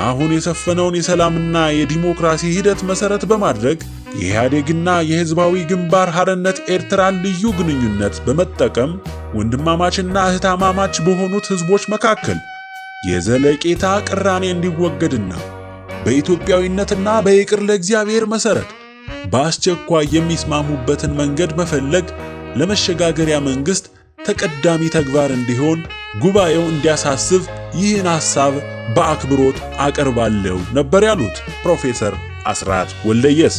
አሁን የሰፈነውን የሰላምና የዲሞክራሲ ሂደት መሰረት በማድረግ የኢህአዴግና የህዝባዊ ግንባር ሐርነት ኤርትራን ልዩ ግንኙነት በመጠቀም ወንድማማችና እህታማማች በሆኑት ህዝቦች መካከል የዘለቄታ ቅራኔ እንዲወገድና በኢትዮጵያዊነትና በይቅር ለእግዚአብሔር መሰረት በአስቸኳይ የሚስማሙበትን መንገድ መፈለግ ለመሸጋገሪያ መንግስት ተቀዳሚ ተግባር እንዲሆን ጉባኤው እንዲያሳስብ ይህን ሐሳብ በአክብሮት አቀርባለሁ ነበር ያሉት ፕሮፌሰር አስራት ወልደየስ።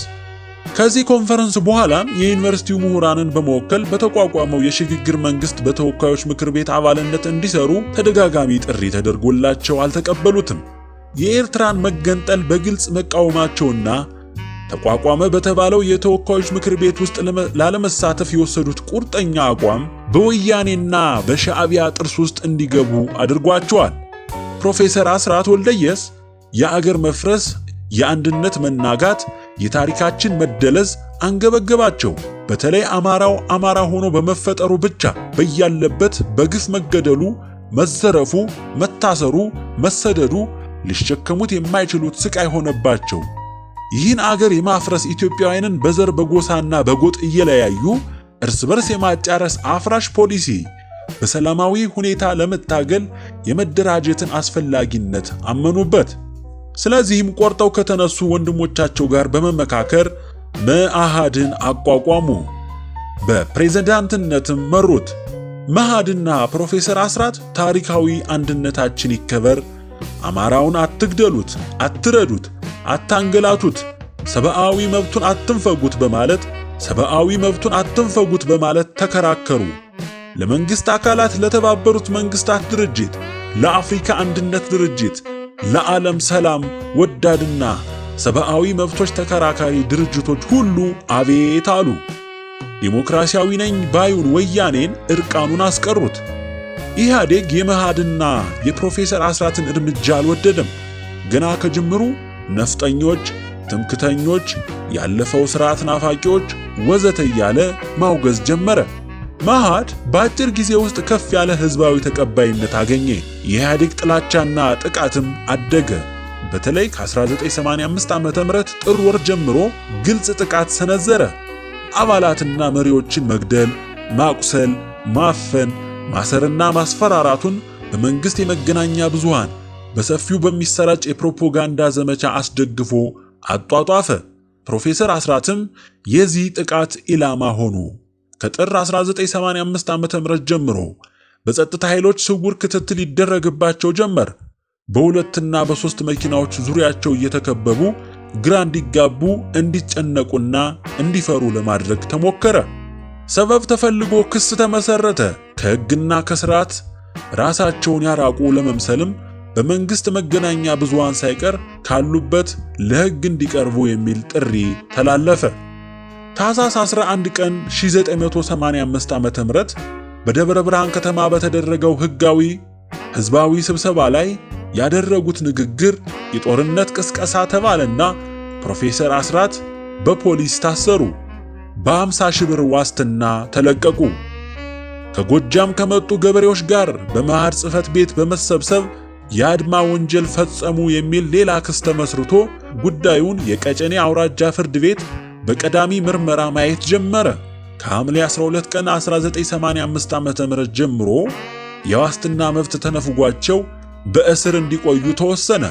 ከዚህ ኮንፈረንስ በኋላም የዩኒቨርሲቲው ምሁራንን በመወከል በተቋቋመው የሽግግር መንግስት በተወካዮች ምክር ቤት አባልነት እንዲሰሩ ተደጋጋሚ ጥሪ ተደርጎላቸው አልተቀበሉትም። የኤርትራን መገንጠል በግልጽ መቃወማቸውና ተቋቋመ በተባለው የተወካዮች ምክር ቤት ውስጥ ላለመሳተፍ የወሰዱት ቁርጠኛ አቋም በወያኔና በሻዕቢያ ጥርስ ውስጥ እንዲገቡ አድርጓቸዋል። ፕሮፌሰር አስራት ወልደየስ የአገር መፍረስ፣ የአንድነት መናጋት፣ የታሪካችን መደለዝ አንገበገባቸው። በተለይ አማራው አማራ ሆኖ በመፈጠሩ ብቻ በያለበት በግፍ መገደሉ፣ መዘረፉ፣ መታሰሩ፣ መሰደዱ ሊሸከሙት የማይችሉት ስቃይ ሆነባቸው። ይህን አገር የማፍረስ ኢትዮጵያውያንን በዘር በጎሳና በጎጥ እየለያዩ እርስ በርስ የማጫረስ አፍራሽ ፖሊሲ በሰላማዊ ሁኔታ ለመታገል የመደራጀትን አስፈላጊነት አመኑበት። ስለዚህም ቆርጠው ከተነሱ ወንድሞቻቸው ጋር በመመካከር መኢአድን አቋቋሙ። በፕሬዝዳንትነትም መሩት። መኢአድና ፕሮፌሰር አስራት ታሪካዊ አንድነታችን ይከበር፣ አማራውን አትግደሉት፣ አትረዱት፣ አታንገላቱት፣ ሰብአዊ መብቱን አትንፈጉት በማለት ተከራከሩ። ለመንግስት አካላት፣ ለተባበሩት መንግስታት ድርጅት፣ ለአፍሪካ አንድነት ድርጅት፣ ለዓለም ሰላም ወዳድና ሰብአዊ መብቶች ተከራካሪ ድርጅቶች ሁሉ አቤት አሉ። ዲሞክራሲያዊ ነኝ ባዩን ወያኔን እርቃኑን አስቀሩት። ኢህአዴግ የመኢአድና የፕሮፌሰር አስራትን እርምጃ አልወደደም። ገና ከጅምሩ ነፍጠኞች፣ ትምክተኞች፣ ያለፈው ስርዓት ናፋቂዎች ወዘተ እያለ ማውገዝ ጀመረ። መኢአድ በአጭር ጊዜ ውስጥ ከፍ ያለ ህዝባዊ ተቀባይነት አገኘ። የኢህአዴግ ጥላቻና ጥቃትም አደገ። በተለይ ከ1985 ዓ.ም ጥር ወር ጀምሮ ግልጽ ጥቃት ሰነዘረ። አባላትና መሪዎችን መግደል፣ ማቁሰል፣ ማፈን፣ ማሰርና ማስፈራራቱን በመንግስት የመገናኛ ብዙሃን በሰፊው በሚሰራጭ የፕሮፓጋንዳ ዘመቻ አስደግፎ አጧጧፈ። ፕሮፌሰር አስራትም የዚህ ጥቃት ኢላማ ሆኑ። ከጥር 1985 ዓ.ም ጀምሮ በጸጥታ ኃይሎች ስውር ክትትል ይደረግባቸው ጀመር። በሁለትና በሶስት መኪናዎች ዙሪያቸው እየተከበቡ ግራ እንዲጋቡ፣ እንዲጨነቁና እንዲፈሩ ለማድረግ ተሞከረ። ሰበብ ተፈልጎ ክስ ተመሰረተ። ከሕግና ከስርዓት ራሳቸውን ያራቁ ለመምሰልም በመንግስት መገናኛ ብዙሃን ሳይቀር ካሉበት ለሕግ እንዲቀርቡ የሚል ጥሪ ተላለፈ። ታኅሳስ 11 ቀን 1985 ዓ.ም በደብረ ብርሃን ከተማ በተደረገው ሕዝባዊ ስብሰባ ላይ ያደረጉት ንግግር የጦርነት ቅስቀሳ ተባለና ፕሮፌሰር አስራት በፖሊስ ታሰሩ። በ50 ሺህ ብር ዋስትና ተለቀቁ። ከጎጃም ከመጡ ገበሬዎች ጋር በመኢአድ ጽሕፈት ቤት በመሰብሰብ የአድማ ወንጀል ፈጸሙ የሚል ሌላ ክስ ተመስርቶ ጉዳዩን የቀጨኔ አውራጃ ፍርድ ቤት በቀዳሚ ምርመራ ማየት ጀመረ። ከሐምሌ 12 ቀን 1985 ዓ.ም ጀምሮ የዋስትና መብት ተነፍጓቸው በእስር እንዲቆዩ ተወሰነ።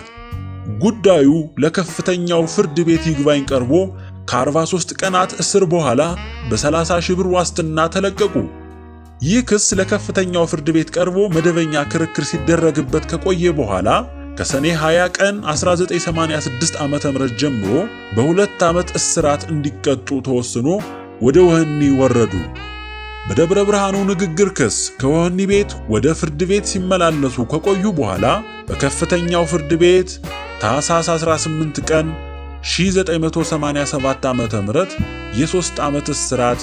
ጉዳዩ ለከፍተኛው ፍርድ ቤት ይግባኝ ቀርቦ ከ43 ቀናት እስር በኋላ በ30 ሺህ ብር ዋስትና ተለቀቁ። ይህ ክስ ለከፍተኛው ፍርድ ቤት ቀርቦ መደበኛ ክርክር ሲደረግበት ከቆየ በኋላ ከሰኔ 20 ቀን 1986 ዓ.ም ጀምሮ በ2 ዓመት እስራት እንዲቀጡ ተወስኖ ወደ ወህኒ ወረዱ። በደብረ ብርሃኑ ንግግር ክስ ከወህኒ ቤት ወደ ፍርድ ቤት ሲመላለሱ ከቆዩ በኋላ በከፍተኛው ፍርድ ቤት ታኅሳስ 18 ቀን 1987 ዓ.ም የ3 ዓመት እስራት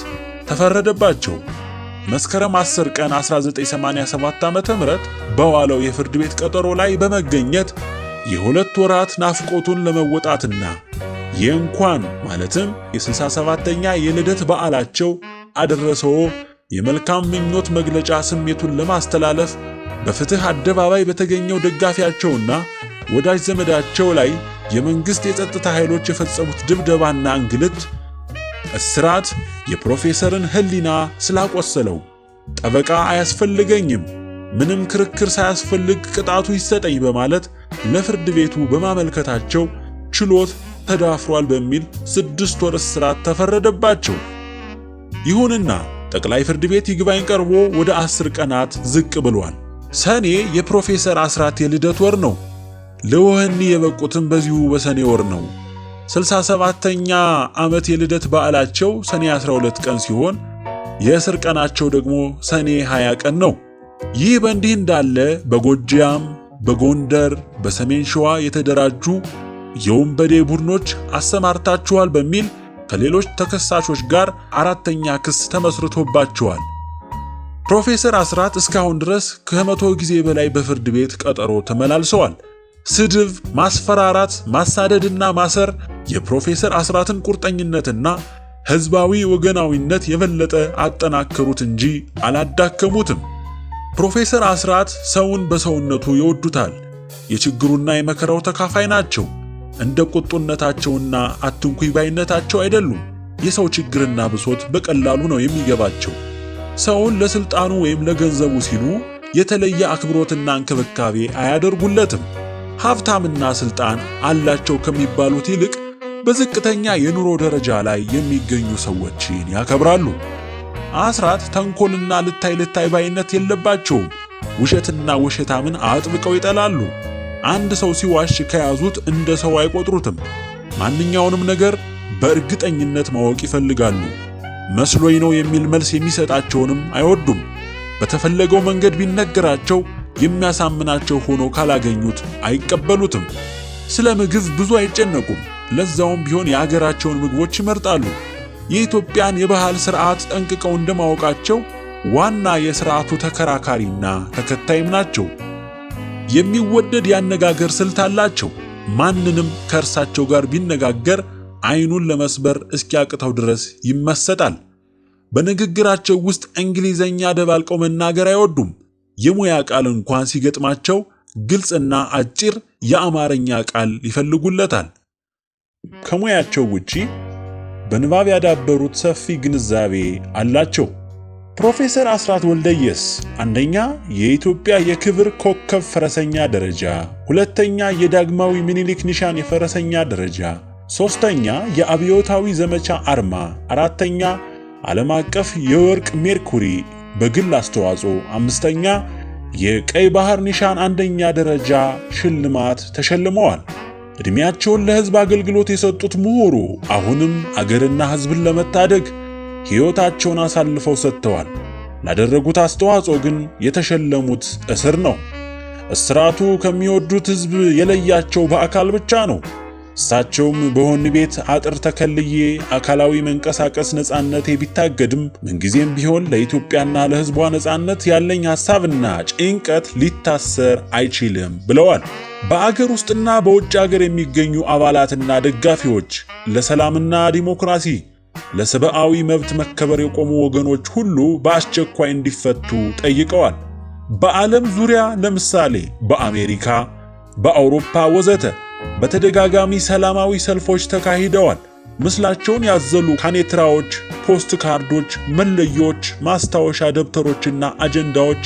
ተፈረደባቸው። መስከረም 10 ቀን 1987 ዓ.ም በዋለው የፍርድ ቤት ቀጠሮ ላይ በመገኘት የ2 ወራት ናፍቆቱን ለመወጣትና የእንኳን ማለትም የ67ኛ የልደት በዓላቸው አደረሰው የመልካም ምኞት መግለጫ ስሜቱን ለማስተላለፍ በፍትህ አደባባይ በተገኘው ደጋፊያቸውና ወዳጅ ዘመዳቸው ላይ የመንግስት የጸጥታ ኃይሎች የፈጸሙት ድብደባና እንግልት እስራት የፕሮፌሰርን ሕሊና ስላቆሰለው ጠበቃ አያስፈልገኝም፣ ምንም ክርክር ሳያስፈልግ ቅጣቱ ይሰጠኝ በማለት ለፍርድ ቤቱ በማመልከታቸው ችሎት ተዳፍሯል በሚል 6 ወር እስራት ተፈረደባቸው። ይሁንና ጠቅላይ ፍርድ ቤት ይግባኝ ቀርቦ ወደ 10 ቀናት ዝቅ ብሏል። ሰኔ የፕሮፌሰር አስራት የልደት ወር ነው። ለወህኒ የበቁትም በዚሁ በሰኔ ወር ነው። 67ኛ ዓመት የልደት በዓላቸው ሰኔ 12 ቀን ሲሆን የእስር ቀናቸው ደግሞ ሰኔ 20 ቀን ነው። ይህ በእንዲህ እንዳለ በጎጃም፣ በጎንደር፣ በሰሜን ሸዋ የተደራጁ የወንበዴ ቡድኖች አሰማርታችኋል በሚል ከሌሎች ተከሳሾች ጋር 4ኛ ክስ ተመስርቶባቸዋል። ፕሮፌሰር አስራት እስካሁን ድረስ ከ100 ጊዜ በላይ በፍርድ ቤት ቀጠሮ ተመላልሰዋል። ስድብ፣ ማስፈራራት፣ ማሳደድና ማሰር የፕሮፌሰር አስራትን ቁርጠኝነትና ሕዝባዊ ወገናዊነት የበለጠ አጠናከሩት እንጂ አላዳከሙትም። ፕሮፌሰር አስራት ሰውን በሰውነቱ ይወዱታል። የችግሩና የመከራው ተካፋይ ናቸው። እንደ ቁጡነታቸውና አትንኩይ ባይነታቸው አይደሉም። የሰው ችግርና ብሶት በቀላሉ ነው የሚገባቸው። ሰውን ለስልጣኑ ወይም ለገንዘቡ ሲሉ የተለየ አክብሮትና እንክብካቤ አያደርጉለትም። ሀብታምና ስልጣን አላቸው ከሚባሉት ይልቅ በዝቅተኛ የኑሮ ደረጃ ላይ የሚገኙ ሰዎችን ያከብራሉ። አስራት ተንኮልና ልታይ ባይነት የለባቸውም። ውሸትና ውሸታምን አጥብቀው ይጠላሉ። አንድ ሰው ሲዋሽ ከያዙት እንደ ሰው አይቆጥሩትም። ማንኛውንም ነገር በእርግጠኝነት ማወቅ ይፈልጋሉ። መስሎኝ ነው የሚል መልስ የሚሰጣቸውንም አይወዱም። በተፈለገው መንገድ ቢነገራቸው የሚያሳምናቸው ሆኖ ካላገኙት አይቀበሉትም። ስለ ምግብ ብዙ አይጨነቁም። ለዛውም ቢሆን የአገራቸውን ምግቦች ይመርጣሉ። የኢትዮጵያን የባህል ሥርዓት ጠንቅቀው እንደማወቃቸው ዋና የሥርዓቱ ተከራካሪና ተከታይም ናቸው። የሚወደድ ያነጋገር ስልት አላቸው። ማንንም ከእርሳቸው ጋር ቢነጋገር አይኑን ለመስበር እስኪያቅተው ድረስ ይመሰጣል። በንግግራቸው ውስጥ እንግሊዘኛ ደባልቀው መናገር አይወዱም። የሙያ ቃል እንኳን ሲገጥማቸው ግልጽና አጭር የአማርኛ ቃል ይፈልጉለታል። ከሙያቸው ውጪ በንባብ ያዳበሩት ሰፊ ግንዛቤ አላቸው። ፕሮፌሰር አስራት ወልደየስ አንደኛ የኢትዮጵያ የክብር ኮከብ ፈረሰኛ ደረጃ፣ ሁለተኛ የዳግማዊ ምኒልክ ኒሻን የፈረሰኛ ደረጃ፣ ሶስተኛ የአብዮታዊ ዘመቻ አርማ፣ አራተኛ ዓለም አቀፍ የወርቅ ሜርኩሪ በግል አስተዋጽኦ፣ አምስተኛ የቀይ ባህር ኒሻን አንደኛ ደረጃ ሽልማት ተሸልመዋል። ዕድሜያቸውን ለሕዝብ አገልግሎት የሰጡት ምሁሩ አሁንም አገርና ሕዝብን ለመታደግ ሕይወታቸውን አሳልፈው ሰጥተዋል። ላደረጉት አስተዋጽኦ ግን የተሸለሙት እስር ነው። እስራቱ ከሚወዱት ሕዝብ የለያቸው በአካል ብቻ ነው። እሳቸውም በወህኒ ቤት አጥር ተከልዬ አካላዊ መንቀሳቀስ ነጻነቴ ቢታገድም ምንጊዜም ቢሆን ለኢትዮጵያና ለሕዝቧ ነጻነት ያለኝ ሐሳብና ጭንቀት ሊታሰር አይችልም ብለዋል። በአገር ውስጥና በውጭ አገር የሚገኙ አባላትና ደጋፊዎች ለሰላምና ዲሞክራሲ፣ ለሰብአዊ መብት መከበር የቆሙ ወገኖች ሁሉ በአስቸኳይ እንዲፈቱ ጠይቀዋል። በዓለም ዙሪያ ለምሳሌ በአሜሪካ፣ በአውሮፓ ወዘተ በተደጋጋሚ ሰላማዊ ሰልፎች ተካሂደዋል። ምስላቸውን ያዘሉ ካኔትራዎች፣ ፖስት ካርዶች፣ መለዮች፣ ማስታወሻ ደብተሮችና አጀንዳዎች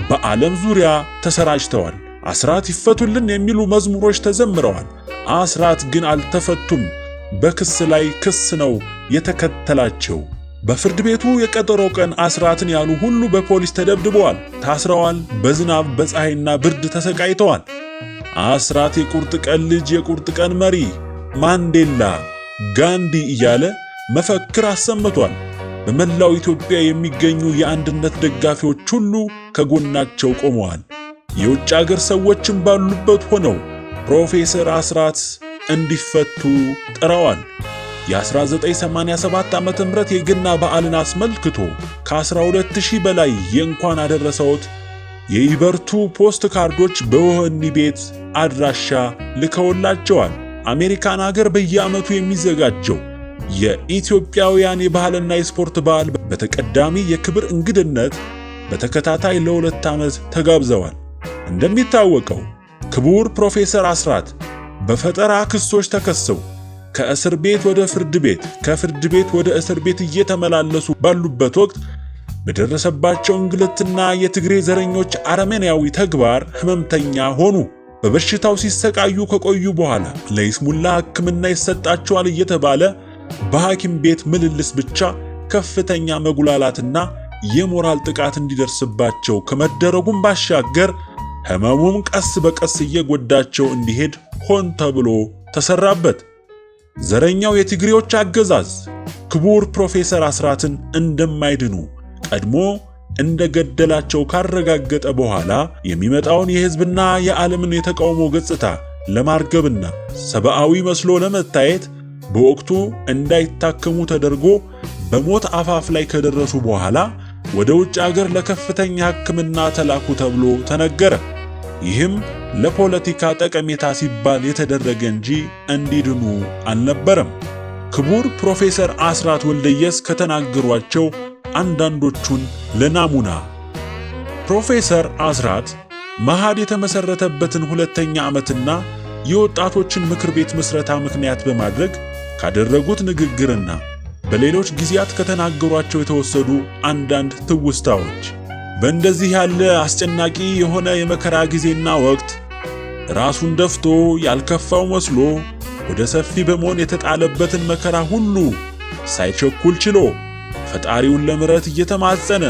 በዓለም ዙሪያ ተሰራጭተዋል። አስራት ይፈቱልን የሚሉ መዝሙሮች ተዘምረዋል። አስራት ግን አልተፈቱም። በክስ ላይ ክስ ነው የተከተላቸው። በፍርድ ቤቱ የቀጠሮ ቀን አስራትን ያሉ ሁሉ በፖሊስ ተደብድበዋል፣ ታስረዋል፣ በዝናብ በፀሐይና ብርድ ተሰቃይተዋል። አስራት የቁርጥ ቀን ልጅ፣ የቁርጥ ቀን መሪ፣ ማንዴላ፣ ጋንዲ እያለ መፈክር አሰምቷል። በመላው ኢትዮጵያ የሚገኙ የአንድነት ደጋፊዎች ሁሉ ከጎናቸው ቆመዋል። የውጭ አገር ሰዎችም ባሉበት ሆነው ፕሮፌሰር አስራት እንዲፈቱ ጥረዋል። የ1987 ዓመተ ምህረት የገና በዓልን አስመልክቶ ከ12000 በላይ የእንኳን አደረሰዎት የይበርቱ ፖስት ካርዶች በወህኒ ቤት አድራሻ ልከውላቸዋል። አሜሪካን ሀገር በየዓመቱ የሚዘጋጀው የኢትዮጵያውያን የባህልና የስፖርት በዓል በተቀዳሚ የክብር እንግድነት በተከታታይ ለ2 ዓመት ተጋብዘዋል። እንደሚታወቀው ክቡር ፕሮፌሰር አስራት በፈጠራ ክሶች ተከሰው ከእስር ቤት ወደ ፍርድ ቤት ከፍርድ ቤት ወደ እስር ቤት እየተመላለሱ ባሉበት ወቅት በደረሰባቸው እንግልትና የትግሬ ዘረኞች አረመኔያዊ ተግባር ህመምተኛ ሆኑ። በበሽታው ሲሰቃዩ ከቆዩ በኋላ ለይስሙላ ሕክምና ይሰጣቸዋል እየተባለ በሐኪም ቤት ምልልስ ብቻ ከፍተኛ መጉላላትና የሞራል ጥቃት እንዲደርስባቸው ከመደረጉም ባሻገር ህመሙም ቀስ በቀስ እየጎዳቸው እንዲሄድ ሆን ተብሎ ተሰራበት። ዘረኛው የትግሬዎች አገዛዝ ክቡር ፕሮፌሰር አስራትን እንደማይድኑ ቀድሞ እንደገደላቸው ካረጋገጠ በኋላ የሚመጣውን የህዝብና የዓለምን የተቃውሞ ገጽታ ለማርገብና ሰብአዊ መስሎ ለመታየት በወቅቱ እንዳይታከሙ ተደርጎ በሞት አፋፍ ላይ ከደረሱ በኋላ ወደ ውጭ አገር ለከፍተኛ ሕክምና ተላኩ ተብሎ ተነገረ። ይህም ለፖለቲካ ጠቀሜታ ሲባል የተደረገ እንጂ እንዲድኑ አልነበረም። ክቡር ፕሮፌሰር አስራት ወልደየስ ከተናገሯቸው አንዳንዶቹን ለናሙና ፕሮፌሰር አስራት መሃድ የተመሰረተበትን 2ኛ ዓመትና የወጣቶችን ምክር ቤት ምስረታ ምክንያት በማድረግ ካደረጉት ንግግርና በሌሎች ጊዜያት ከተናገሯቸው የተወሰዱ አንዳንድ ትውስታዎች በእንደዚህ ያለ አስጨናቂ የሆነ የመከራ ጊዜና ወቅት ራሱን ደፍቶ ያልከፋው መስሎ ወደ ሰፊ በመሆን የተጣለበትን መከራ ሁሉ ሳይቸኩል ችሎ ፈጣሪውን ለምሕረት እየተማጸነ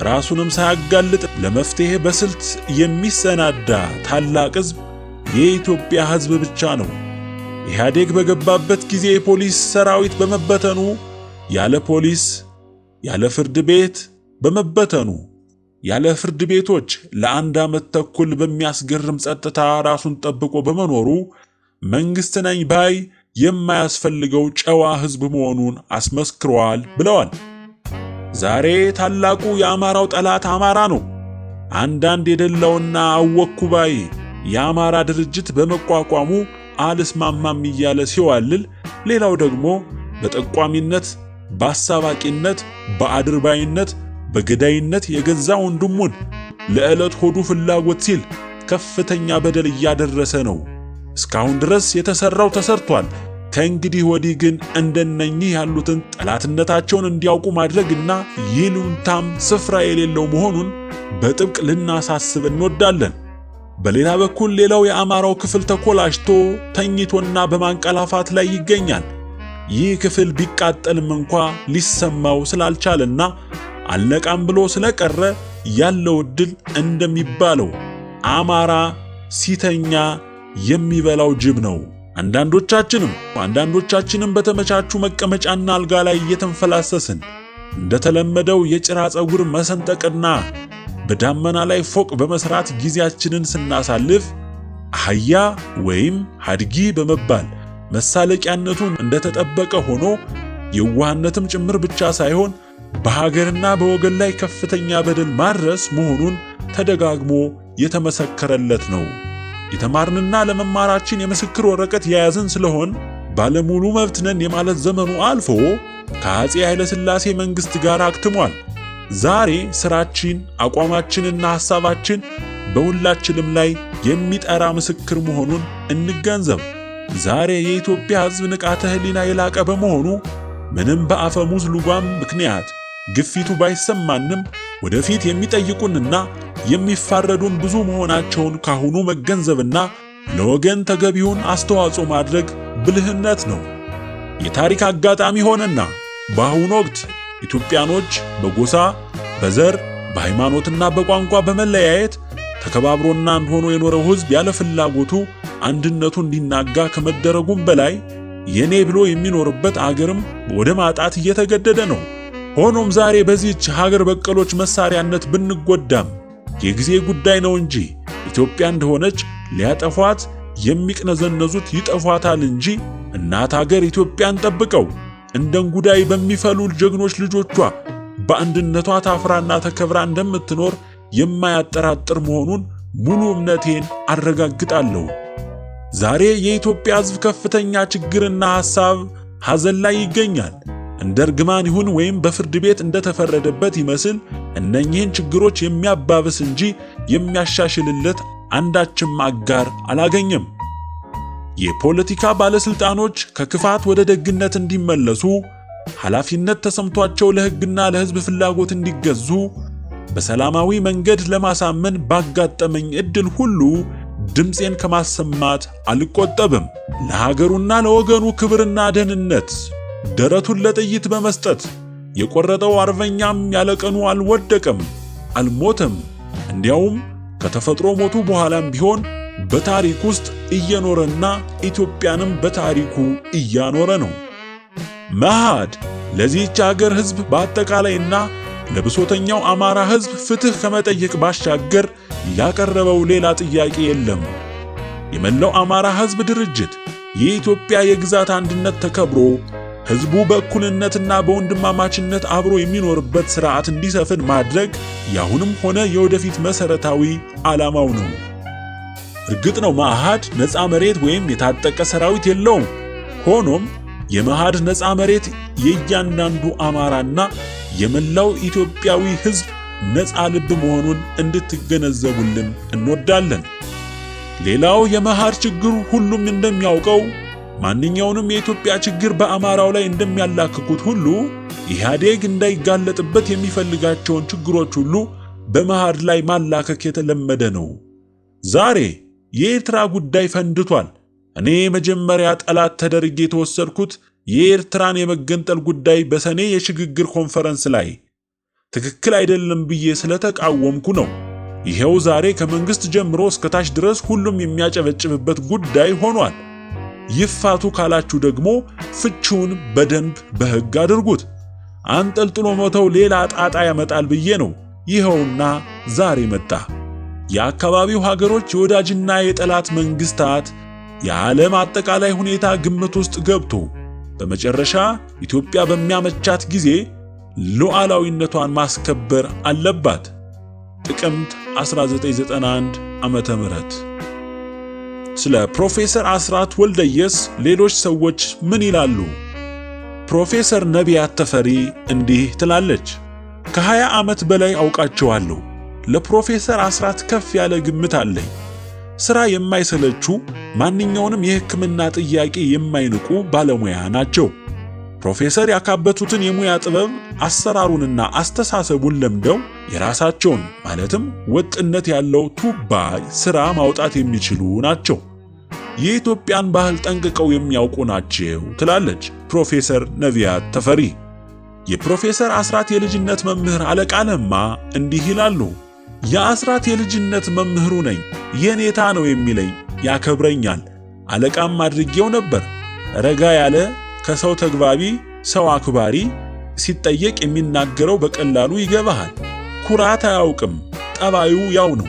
ራሱንም ሳያጋልጥ ለመፍትሄ በስልት የሚሰናዳ ታላቅ ሕዝብ የኢትዮጵያ ሕዝብ ብቻ ነው። ኢህአዴግ በገባበት ጊዜ የፖሊስ ሰራዊት በመበተኑ ያለ ፖሊስ ያለ ፍርድ ቤት በመበተኑ ያለ ፍርድ ቤቶች ለ1 ዓመት ተኩል በሚያስገርም ጸጥታ ራሱን ጠብቆ በመኖሩ መንግስት ነኝ ባይ የማያስፈልገው ጨዋ ሕዝብ መሆኑን አስመስክሯል ብለዋል። ዛሬ ታላቁ የአማራው ጠላት አማራ ነው። አንዳንድ የደላውና አወኩ ባይ የአማራ ድርጅት በመቋቋሙ አልስማማም እያለ ሲዋልል፣ ሌላው ደግሞ በጠቋሚነት፣ በአሳባቂነት፣ በአድርባይነት፣ በገዳይነት የገዛ ወንድሙን ለዕለት ሆዱ ፍላጎት ሲል ከፍተኛ በደል እያደረሰ ነው። እስካሁን ድረስ የተሰራው ተሰርቷል። ከእንግዲህ ወዲህ ግን እንደነኚህ ያሉትን ጠላትነታቸውን እንዲያውቁ ማድረግና ይሉንታም ስፍራ የሌለው መሆኑን በጥብቅ ልናሳስብ እንወዳለን። በሌላ በኩል ሌላው የአማራው ክፍል ተኮላሽቶ ተኝቶና በማንቀላፋት ላይ ይገኛል። ይህ ክፍል ቢቃጠልም እንኳ ሊሰማው ስላልቻለና አለቃም ብሎ ስለቀረ ያለው ዕድል እንደሚባለው አማራ ሲተኛ የሚበላው ጅብ ነው። አንዳንዶቻችንም በተመቻቹ መቀመጫና አልጋ ላይ እየተንፈላሰስን እንደተለመደው የጭራ ፀጉር መሰንጠቅና በዳመና ላይ ፎቅ በመስራት ጊዜያችንን ስናሳልፍ አህያ ወይም ሀድጊ በመባል መሳለቂያነቱን እንደተጠበቀ ሆኖ የዋህነትም ጭምር ብቻ ሳይሆን በሀገርና በወገን ላይ ከፍተኛ በደል ማድረስ መሆኑን ተደጋግሞ የተመሰከረለት ነው። የተማርንና ለመማራችን የምስክር ወረቀት የያዝን ስለሆን ባለሙሉ መብት ነን የማለት ዘመኑ አልፎ ከአፄ ኃይለ ሥላሴ መንግስት ጋር አክትሟል። ዛሬ ስራችን፣ አቋማችንና ሐሳባችን በሁላችንም ላይ የሚጠራ ምስክር መሆኑን እንገንዘብ። ዛሬ የኢትዮጵያ ሕዝብ ንቃተ ህሊና የላቀ በመሆኑ ምንም በአፈሙዝ ልጓም ምክንያት ግፊቱ ባይሰማንም ወደፊት የሚጠይቁንና የሚፋረዱን ብዙ መሆናቸውን ካሁኑ መገንዘብና ለወገን ተገቢውን አስተዋጽኦ ማድረግ ብልህነት ነው። የታሪክ አጋጣሚ ሆነና በአሁኑ ወቅት ኢትዮጵያኖች በጎሳ፣ በዘር፣ በሃይማኖትና በቋንቋ በመለያየት ተከባብሮና አንድ ሆኖ የኖረው ሕዝብ ያለ ፍላጎቱ አንድነቱ እንዲናጋ ከመደረጉም በላይ የኔ ብሎ የሚኖርበት አገርም ወደ ማጣት እየተገደደ ነው። ሆኖም ዛሬ በዚህች ሀገር በቀሎች መሳሪያነት ብንጎዳም የጊዜ ጉዳይ ነው እንጂ ኢትዮጵያ እንደሆነች ሊያጠፏት የሚቅነዘነዙት ይጠፏታል እንጂ እናት ሀገር ኢትዮጵያን ጠብቀው እንደ እንጉዳይ በሚፈሉ ጀግኖች ልጆቿ በአንድነቷ ታፍራና ተከብራ እንደምትኖር የማያጠራጥር መሆኑን ሙሉ እምነቴን አረጋግጣለሁ። ዛሬ የኢትዮጵያ ሕዝብ ከፍተኛ ችግርና ሐዘን ላይ ይገኛል። እንደ እርግማን ይሁን ወይም በፍርድ ቤት እንደተፈረደበት ይመስል እነኚህን ችግሮች የሚያባብስ እንጂ የሚያሻሽልለት አንዳችም አጋር አላገኘም። የፖለቲካ ባለስልጣኖች ከክፋት ወደ ደግነት እንዲመለሱ፣ ኃላፊነት ተሰምቷቸው ለሕግና ለሕዝብ ፍላጎት እንዲገዙ በሰላማዊ መንገድ ለማሳመን ባጋጠመኝ ዕድል ሁሉ ድምፄን ከማሰማት አልቆጠብም። ለሀገሩና ለወገኑ ክብርና ደህንነት ደረቱን ለጥይት በመስጠት የቆረጠው አርበኛም ያለቀኑ አልወደቀም፣ አልሞተም። እንዲያውም ከተፈጥሮ ሞቱ በኋላም ቢሆን በታሪክ ውስጥ እየኖረና ኢትዮጵያንም በታሪኩ እያኖረ ነው። መኢአድ ለዚህች ሀገር ሕዝብ በአጠቃላይና ለብሶተኛው አማራ ሕዝብ ፍትህ ከመጠየቅ ባሻገር ያቀረበው ሌላ ጥያቄ የለም። የመላው አማራ ሕዝብ ድርጅት የኢትዮጵያ የግዛት አንድነት ተከብሮ ሕዝቡ በእኩልነትና በወንድማማችነት አብሮ የሚኖርበት ሥርዓት እንዲሰፍን ማድረግ ያሁንም ሆነ የወደፊት መሠረታዊ ዓላማው ነው። እርግጥ ነው መኢአድ ነፃ መሬት ወይም የታጠቀ ሰራዊት የለውም። ሆኖም የመኢአድ ነፃ መሬት የእያንዳንዱ አማራና የመላው ኢትዮጵያዊ ሕዝብ ነፃ ልብ መሆኑን እንድትገነዘቡልን እንወዳለን። ሌላው የመኢአድ ችግር ሁሉም እንደሚያውቀው ማንኛውንም የኢትዮጵያ ችግር በአማራው ላይ እንደሚያላክኩት ሁሉ ኢህአዴግ እንዳይጋለጥበት የሚፈልጋቸውን ችግሮች ሁሉ በመኢአድ ላይ ማላከክ የተለመደ ነው። ዛሬ የኤርትራ ጉዳይ ፈንድቷል። እኔ መጀመሪያ ጠላት ተደርጌ የተወሰድኩት የኤርትራን የመገንጠል ጉዳይ በሰኔ የሽግግር ኮንፈረንስ ላይ ትክክል አይደለም ብዬ ስለተቃወምኩ ነው። ይሄው ዛሬ ከመንግስት ጀምሮ እስከ ታች ድረስ ሁሉም የሚያጨበጭብበት ጉዳይ ሆኗል። ይፋቱ ካላችሁ ደግሞ ፍቺውን በደንብ በሕግ አድርጉት። አንጠልጥሎ መተው ሌላ ጣጣ ያመጣል ብዬ ነው። ይኸውና ዛሬ መጣ። የአካባቢው ሀገሮች የወዳጅና የጠላት መንግስታት የዓለም አጠቃላይ ሁኔታ ግምት ውስጥ ገብቶ በመጨረሻ ኢትዮጵያ በሚያመቻት ጊዜ ሉዓላዊነቷን ማስከበር አለባት። ጥቅምት 1991 ዓመተ ምህረት። ስለ ፕሮፌሰር አስራት ወልደየስ ሌሎች ሰዎች ምን ይላሉ? ፕሮፌሰር ነቢያት ተፈሪ እንዲህ ትላለች። ከ20 ዓመት በላይ አውቃቸዋለሁ። ለፕሮፌሰር አስራት ከፍ ያለ ግምት አለኝ። ሥራ የማይሰለቹ ማንኛውንም የሕክምና ጥያቄ የማይንቁ ባለሙያ ናቸው። ፕሮፌሰር ያካበቱትን የሙያ ጥበብ አሰራሩንና አስተሳሰቡን ለምደው የራሳቸውን ማለትም ወጥነት ያለው ቱባ ሥራ ማውጣት የሚችሉ ናቸው። የኢትዮጵያን ባህል ጠንቅቀው የሚያውቁ ናቸው ትላለች ፕሮፌሰር ነቢያት ተፈሪ። የፕሮፌሰር አስራት የልጅነት መምህር አለቃ ለማ እንዲህ ይላሉ። የአስራት የልጅነት መምህሩ ነኝ። የኔታ ነው የሚለኝ፣ ያከብረኛል። አለቃም አድርጌው ነበር። ረጋ ያለ ከሰው ተግባቢ፣ ሰው አክባሪ፣ ሲጠየቅ የሚናገረው በቀላሉ ይገባሃል። ኩራት አያውቅም። ጠባዩ ያው ነው።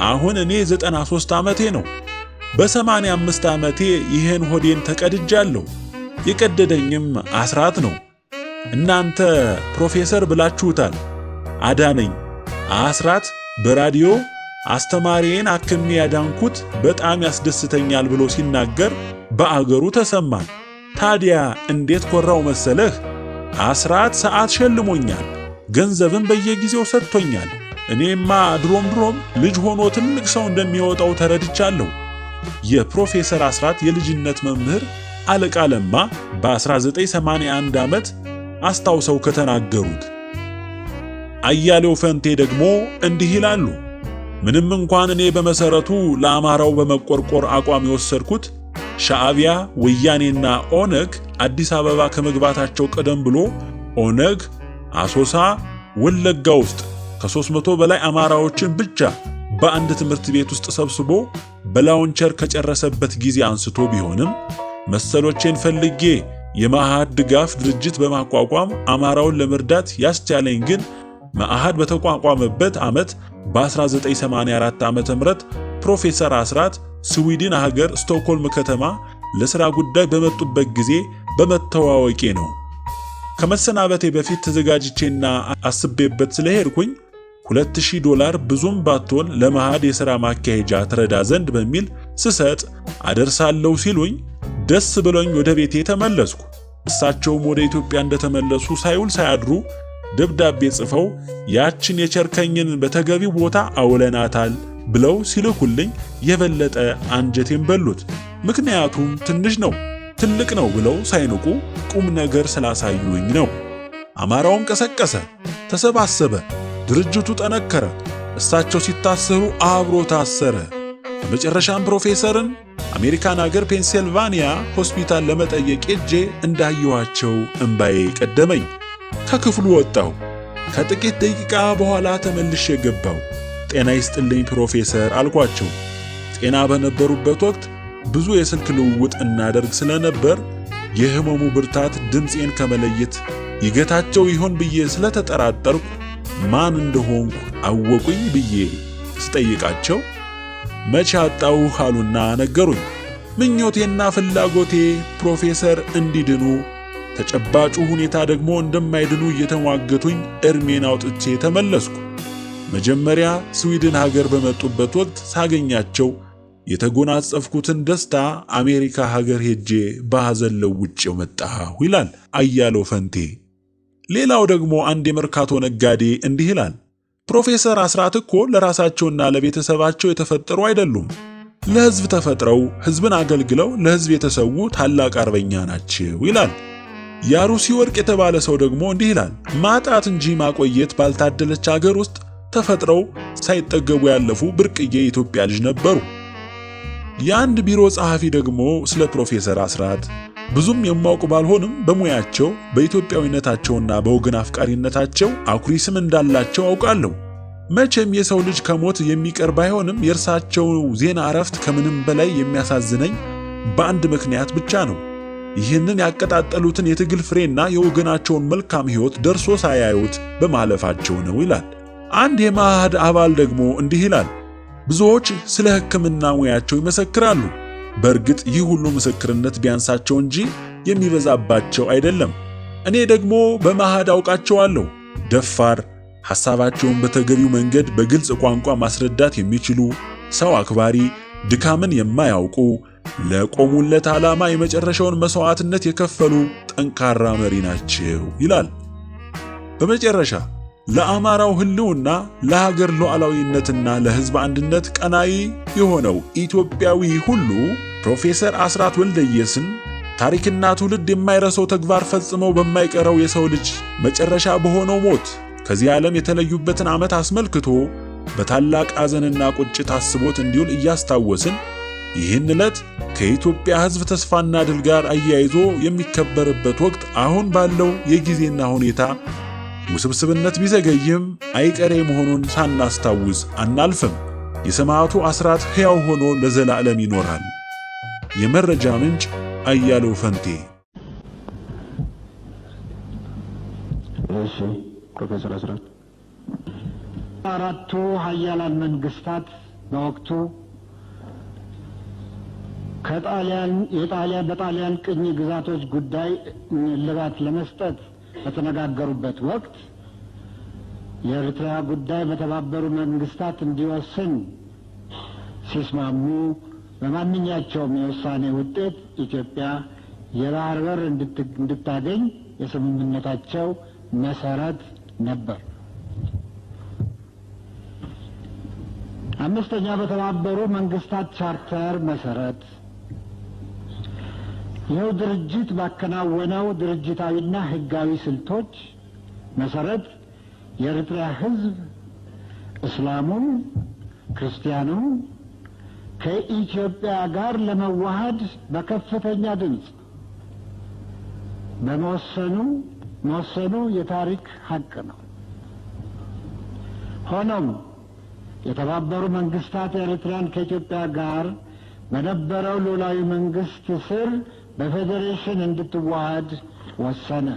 አሁን እኔ 93 ዓመቴ ነው። በ85 ዓመቴ ይህን ሆዴን ተቀድጃለሁ። የቀደደኝም አስራት ነው። እናንተ ፕሮፌሰር ብላችሁታል። አዳነኝ። አስራት በራዲዮ አስተማሪዬን አክሜ ያዳንኩት በጣም ያስደስተኛል ብሎ ሲናገር በአገሩ ተሰማን። ታዲያ እንዴት ኮራው መሰለህ? አስራት ሰዓት ሸልሞኛል፣ ገንዘብን በየጊዜው ሰጥቶኛል። እኔማ ድሮም ልጅ ሆኖ ትልቅ ሰው እንደሚወጣው ተረድቻለሁ። የፕሮፌሰር አስራት የልጅነት መምህር አለቃ ለማ በ1981 ዓመት አስታውሰው ከተናገሩት። አያሌው ፈንቴ ደግሞ እንዲህ ይላሉ። ምንም እንኳን እኔ በመሰረቱ ለአማራው በመቆርቆር አቋም የወሰድኩት ሻዕቢያ፣ ወያኔና ኦነግ አዲስ አበባ ከመግባታቸው ቀደም ብሎ ኦነግ አሶሳ ወለጋ ውስጥ ከ300 በላይ አማራዎችን ብቻ በአንድ ትምህርት ቤት ውስጥ ሰብስቦ በላውንቸር ከጨረሰበት ጊዜ አንስቶ ቢሆንም መሰሎቼን ፈልጌ የማዕድ ድጋፍ ድርጅት በማቋቋም አማራውን ለመርዳት ያስቻለኝ ግን ማዕድ በተቋቋመበት ዓመት በ1984 ዓ.ም ፕሮፌሰር አስራት ስዊድን ሀገር ስቶክሆልም ከተማ ለሥራ ጉዳይ በመጡበት ጊዜ በመተዋወቄ ነው። ከመሰናበቴ በፊት ተዘጋጅቼና አስቤበት ስለሄድኩኝ $2000 ብዙም ባትሆን ለማዕድ የሥራ ማካሄጃ ትረዳ ዘንድ በሚል ስሰጥ አደርሳለሁ ሲሉኝ ደስ ብሎኝ ወደ ቤቴ ተመለስኩ። እሳቸውም ወደ ኢትዮጵያ እንደተመለሱ ሳይውል ሳያድሩ ደብዳቤ ጽፈው ያችን የቸርከኝን በተገቢው ቦታ አውለናታል ብለው ሲልኩልኝ የበለጠ አንጀቴን በሉት። ምክንያቱም ትንሽ ነው ትልቅ ነው ብለው ሳይንቁ ቁም ነገር ስላሳዩኝ ነው። አማራውም ቀሰቀሰ፣ ተሰባሰበ፣ ድርጅቱ ጠነከረ። እሳቸው ሲታሰሩ አብሮ ታሰረ። በመጨረሻም ፕሮፌሰርን አሜሪካን ሀገር ፔንሲልቫኒያ ሆስፒታል ለመጠየቅ ሄጄ እንዳየኋቸው እንባዬ ቀደመኝ። ከክፍሉ ወጣሁ። ከጥቂት ደቂቃ በኋላ ተመልሼ ገባሁ። ጤና ይስጥልኝ ፕሮፌሰር አልኳቸው። ጤና በነበሩበት ወቅት ብዙ የስልክ ልውውጥ እናደርግ ስለነበር የህመሙ ብርታት ድምፄን ከመለየት ይገታቸው ይሆን ብዬ ስለተጠራጠርኩ ማን እንደሆንኩ አወቁኝ ብዬ ስጠይቃቸው መቼ አጣሁህ አሉና ነገሩኝ። ምኞቴና ፍላጎቴ ፕሮፌሰር እንዲድኑ ተጨባጩ ሁኔታ ደግሞ እንደማይድኑ እየተሟገቱኝ እርሜን አውጥቼ ተመለስኩ። መጀመሪያ ስዊድን ሀገር በመጡበት ወቅት ሳገኛቸው የተጎናጸፍኩትን ደስታ አሜሪካ ሀገር ሄጄ በሐዘን ለውጬው መጣሁ ይላል አያለው ፈንቴ። ሌላው ደግሞ አንድ የመርካቶ ነጋዴ እንዲህ ይላል። ፕሮፌሰር አስራት እኮ ለራሳቸውና ለቤተሰባቸው የተፈጠሩ አይደሉም። ለሕዝብ ተፈጥረው ሕዝብን አገልግለው ለሕዝብ የተሰዉ ታላቅ አርበኛ ናቸው ይላል። ያሩሲ ወርቅ የተባለ ሰው ደግሞ እንዲህ ይላል። ማጣት እንጂ ማቆየት ባልታደለች ሀገር ውስጥ ተፈጥረው ሳይጠገቡ ያለፉ ብርቅዬ የኢትዮጵያ ልጅ ነበሩ። የአንድ ቢሮ ጸሐፊ ደግሞ ስለ ፕሮፌሰር አስራት ብዙም የማውቅ ባልሆንም በሙያቸው በኢትዮጵያዊነታቸውና በወገን አፍቃሪነታቸው አኩሪ ስም እንዳላቸው አውቃለሁ። መቼም የሰው ልጅ ከሞት የሚቀር ባይሆንም የእርሳቸው ዜና እረፍት ከምንም በላይ የሚያሳዝነኝ በአንድ ምክንያት ብቻ ነው። ይህንን ያቀጣጠሉትን የትግል ፍሬና የወገናቸውን መልካም ሕይወት ደርሶ ሳያዩት በማለፋቸው ነው ይላል። አንድ የማዕድ አባል ደግሞ እንዲህ ይላል። ብዙዎች ስለ ሕክምና ሙያቸው ይመሰክራሉ። በእርግጥ ይህ ሁሉ ምስክርነት ቢያንሳቸው እንጂ የሚበዛባቸው አይደለም። እኔ ደግሞ በማዕድ አውቃቸዋለሁ። ደፋር፣ ሐሳባቸውን በተገቢው መንገድ በግልጽ ቋንቋ ማስረዳት የሚችሉ፣ ሰው አክባሪ፣ ድካምን የማያውቁ፣ ለቆሙለት ዓላማ የመጨረሻውን መስዋዕትነት የከፈሉ ጠንካራ መሪ ናቸው ይላል። በመጨረሻ ለአማራው ህልውና ለሀገር ሉዓላዊነትና ለሕዝብ አንድነት ቀናኢ የሆነው ኢትዮጵያዊ ሁሉ ፕሮፌሰር አስራት ወልደየስን ታሪክና ትውልድ የማይረሳው ተግባር ፈጽመው በማይቀረው የሰው ልጅ መጨረሻ በሆነው ሞት ከዚህ ዓለም የተለዩበትን ዓመት አስመልክቶ በታላቅ ሐዘንና ቁጭት አስቦት እንዲውል እያስታወስን ይህን ዕለት ከኢትዮጵያ ሕዝብ ተስፋና ድል ጋር አያይዞ የሚከበርበት ወቅት አሁን ባለው የጊዜና ሁኔታ ውስብስብነት ቢዘገይም አይቀሬ መሆኑን ሳናስታውስ አናልፍም። የሰማዕቱ አስራት ሕያው ሆኖ ለዘላለም ይኖራል። የመረጃ ምንጭ አያለው ፈንቴ። እሺ ፕሮፌሰር አስራት አራቱ ሀያላን መንግስታት በወቅቱ በጣሊያን ቅኝ ግዛቶች ጉዳይ እልባት ለመስጠት በተነጋገሩበት ወቅት የኤርትራ ጉዳይ በተባበሩ መንግስታት እንዲወስን ሲስማሙ በማንኛቸውም የውሳኔ ውጤት ኢትዮጵያ የባህር በር እንድታገኝ የስምምነታቸው መሰረት ነበር። አምስተኛ በተባበሩ መንግስታት ቻርተር መሰረት ይኸው ድርጅት ባከናወነው ድርጅታዊና ህጋዊ ስልቶች መሰረት የኤርትራ ህዝብ እስላሙም ክርስቲያኑም ከኢትዮጵያ ጋር ለመዋሃድ በከፍተኛ ድምፅ በመወሰኑ መወሰኑ የታሪክ ሀቅ ነው። ሆኖም የተባበሩ መንግስታት ኤርትራን ከኢትዮጵያ ጋር በነበረው ሉዓላዊ መንግስት ስር በፌዴሬሽን እንድትዋሃድ ወሰነ።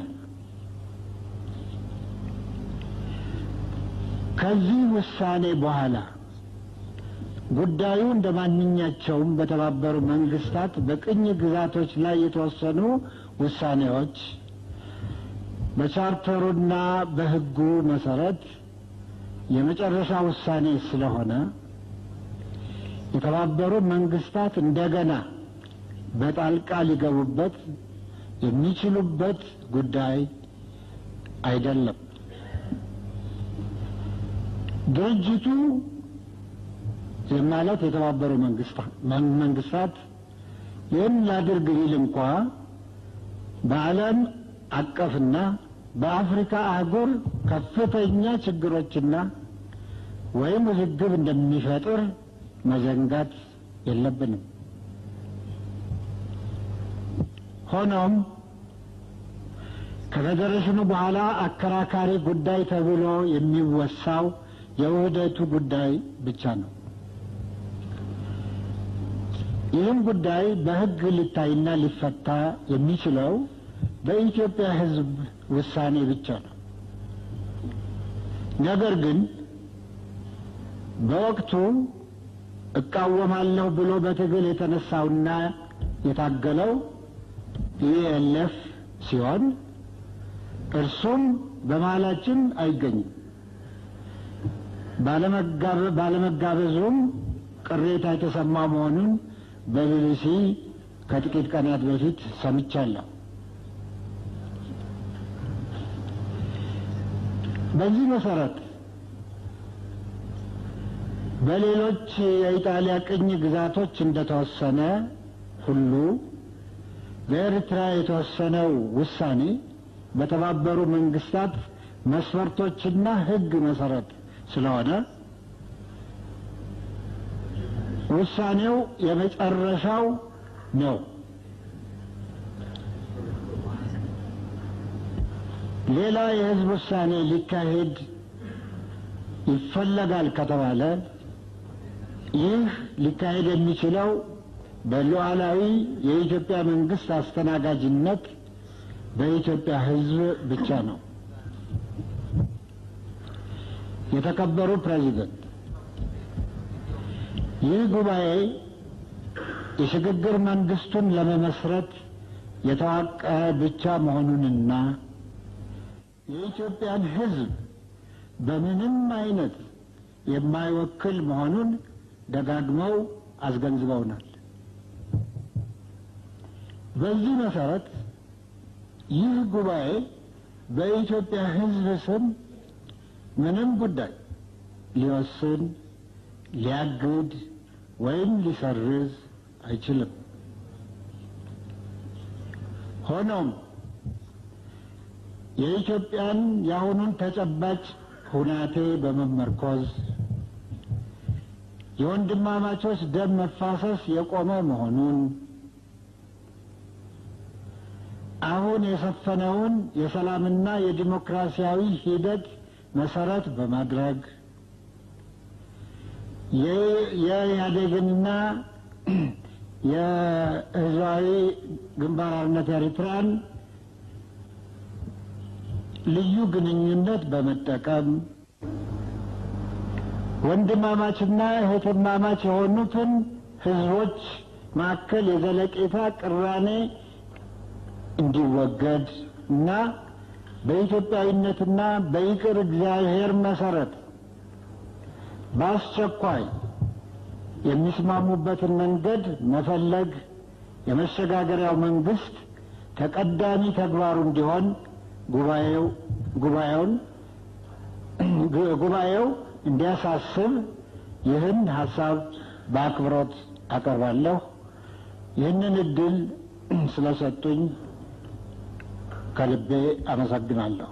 ከዚህ ውሳኔ በኋላ ጉዳዩ እንደማንኛቸውም በተባበሩ መንግስታት በቅኝ ግዛቶች ላይ የተወሰኑ ውሳኔዎች በቻርተሩና በሕጉ መሰረት የመጨረሻ ውሳኔ ስለሆነ የተባበሩ መንግስታት እንደገና በጣልቃ ሊገቡበት የሚችሉበት ጉዳይ አይደለም። ድርጅቱ ማለት የተባበሩ መንግስታት ይህን ላድርግ ቢል እንኳ በዓለም አቀፍና በአፍሪካ አህጉር ከፍተኛ ችግሮችና ወይም ውዝግብ እንደሚፈጥር መዘንጋት የለብንም። ሆኖም ከፌዴሬሽኑ በኋላ አከራካሪ ጉዳይ ተብሎ የሚወሳው የውህደቱ ጉዳይ ብቻ ነው። ይህም ጉዳይ በሕግ ሊታይና ሊፈታ የሚችለው በኢትዮጵያ ሕዝብ ውሳኔ ብቻ ነው። ነገር ግን በወቅቱ እቃወማለሁ ብሎ በትግል የተነሳውና የታገለው ኢኤልኤፍ ሲሆን እርሱም በመሃላችን አይገኝም። ባለመጋበዙም ቅሬታ የተሰማ መሆኑን በቢቢሲ ከጥቂት ቀናት በፊት ሰምቻለሁ። በዚህ መሰረት በሌሎች የኢጣሊያ ቅኝ ግዛቶች እንደተወሰነ ሁሉ በኤርትራ የተወሰነው ውሳኔ በተባበሩ መንግስታት መስፈርቶችና ሕግ መሰረት ስለሆነ ውሳኔው የመጨረሻው ነው። ሌላ የሕዝብ ውሳኔ ሊካሄድ ይፈለጋል ከተባለ ይህ ሊካሄድ የሚችለው በሉዓላዊ የኢትዮጵያ መንግስት አስተናጋጅነት በኢትዮጵያ ሕዝብ ብቻ ነው። የተከበሩ ፕሬዚደንት፣ ይህ ጉባኤ የሽግግር መንግስቱን ለመመስረት የተዋቀረ ብቻ መሆኑንና የኢትዮጵያን ሕዝብ በምንም አይነት የማይወክል መሆኑን ደጋግመው አስገንዝበውናል። በዚህ መሰረት ይህ ጉባኤ በኢትዮጵያ ሕዝብ ስም ምንም ጉዳይ ሊወስን፣ ሊያግድ ወይም ሊሰርዝ አይችልም። ሆኖም የኢትዮጵያን የአሁኑን ተጨባጭ ሁናቴ በመመርኮዝ የወንድማማቾች ደም መፋሰስ የቆመ መሆኑን፣ አሁን የሰፈነውን የሰላምና የዲሞክራሲያዊ ሂደት መሰረት በማድረግ የኢህአዴግንና የህዝባዊ ግንባር ሓርነት ኤርትራን ልዩ ግንኙነት በመጠቀም ወንድማማችና እህትማማች የሆኑትን ህዝቦች መካከል የዘለቄታ ቅራኔ እንዲወገድ እና በኢትዮጵያዊነትና በይቅር እግዚአብሔር መሰረት በአስቸኳይ የሚስማሙበትን መንገድ መፈለግ የመሸጋገሪያው መንግስት ተቀዳሚ ተግባሩ እንዲሆን ጉባኤው እንዲያሳስብ ይህን ሀሳብ በአክብሮት አቀርባለሁ። ይህንን እድል ስለሰጡኝ ከልቤ አመሰግናለሁ።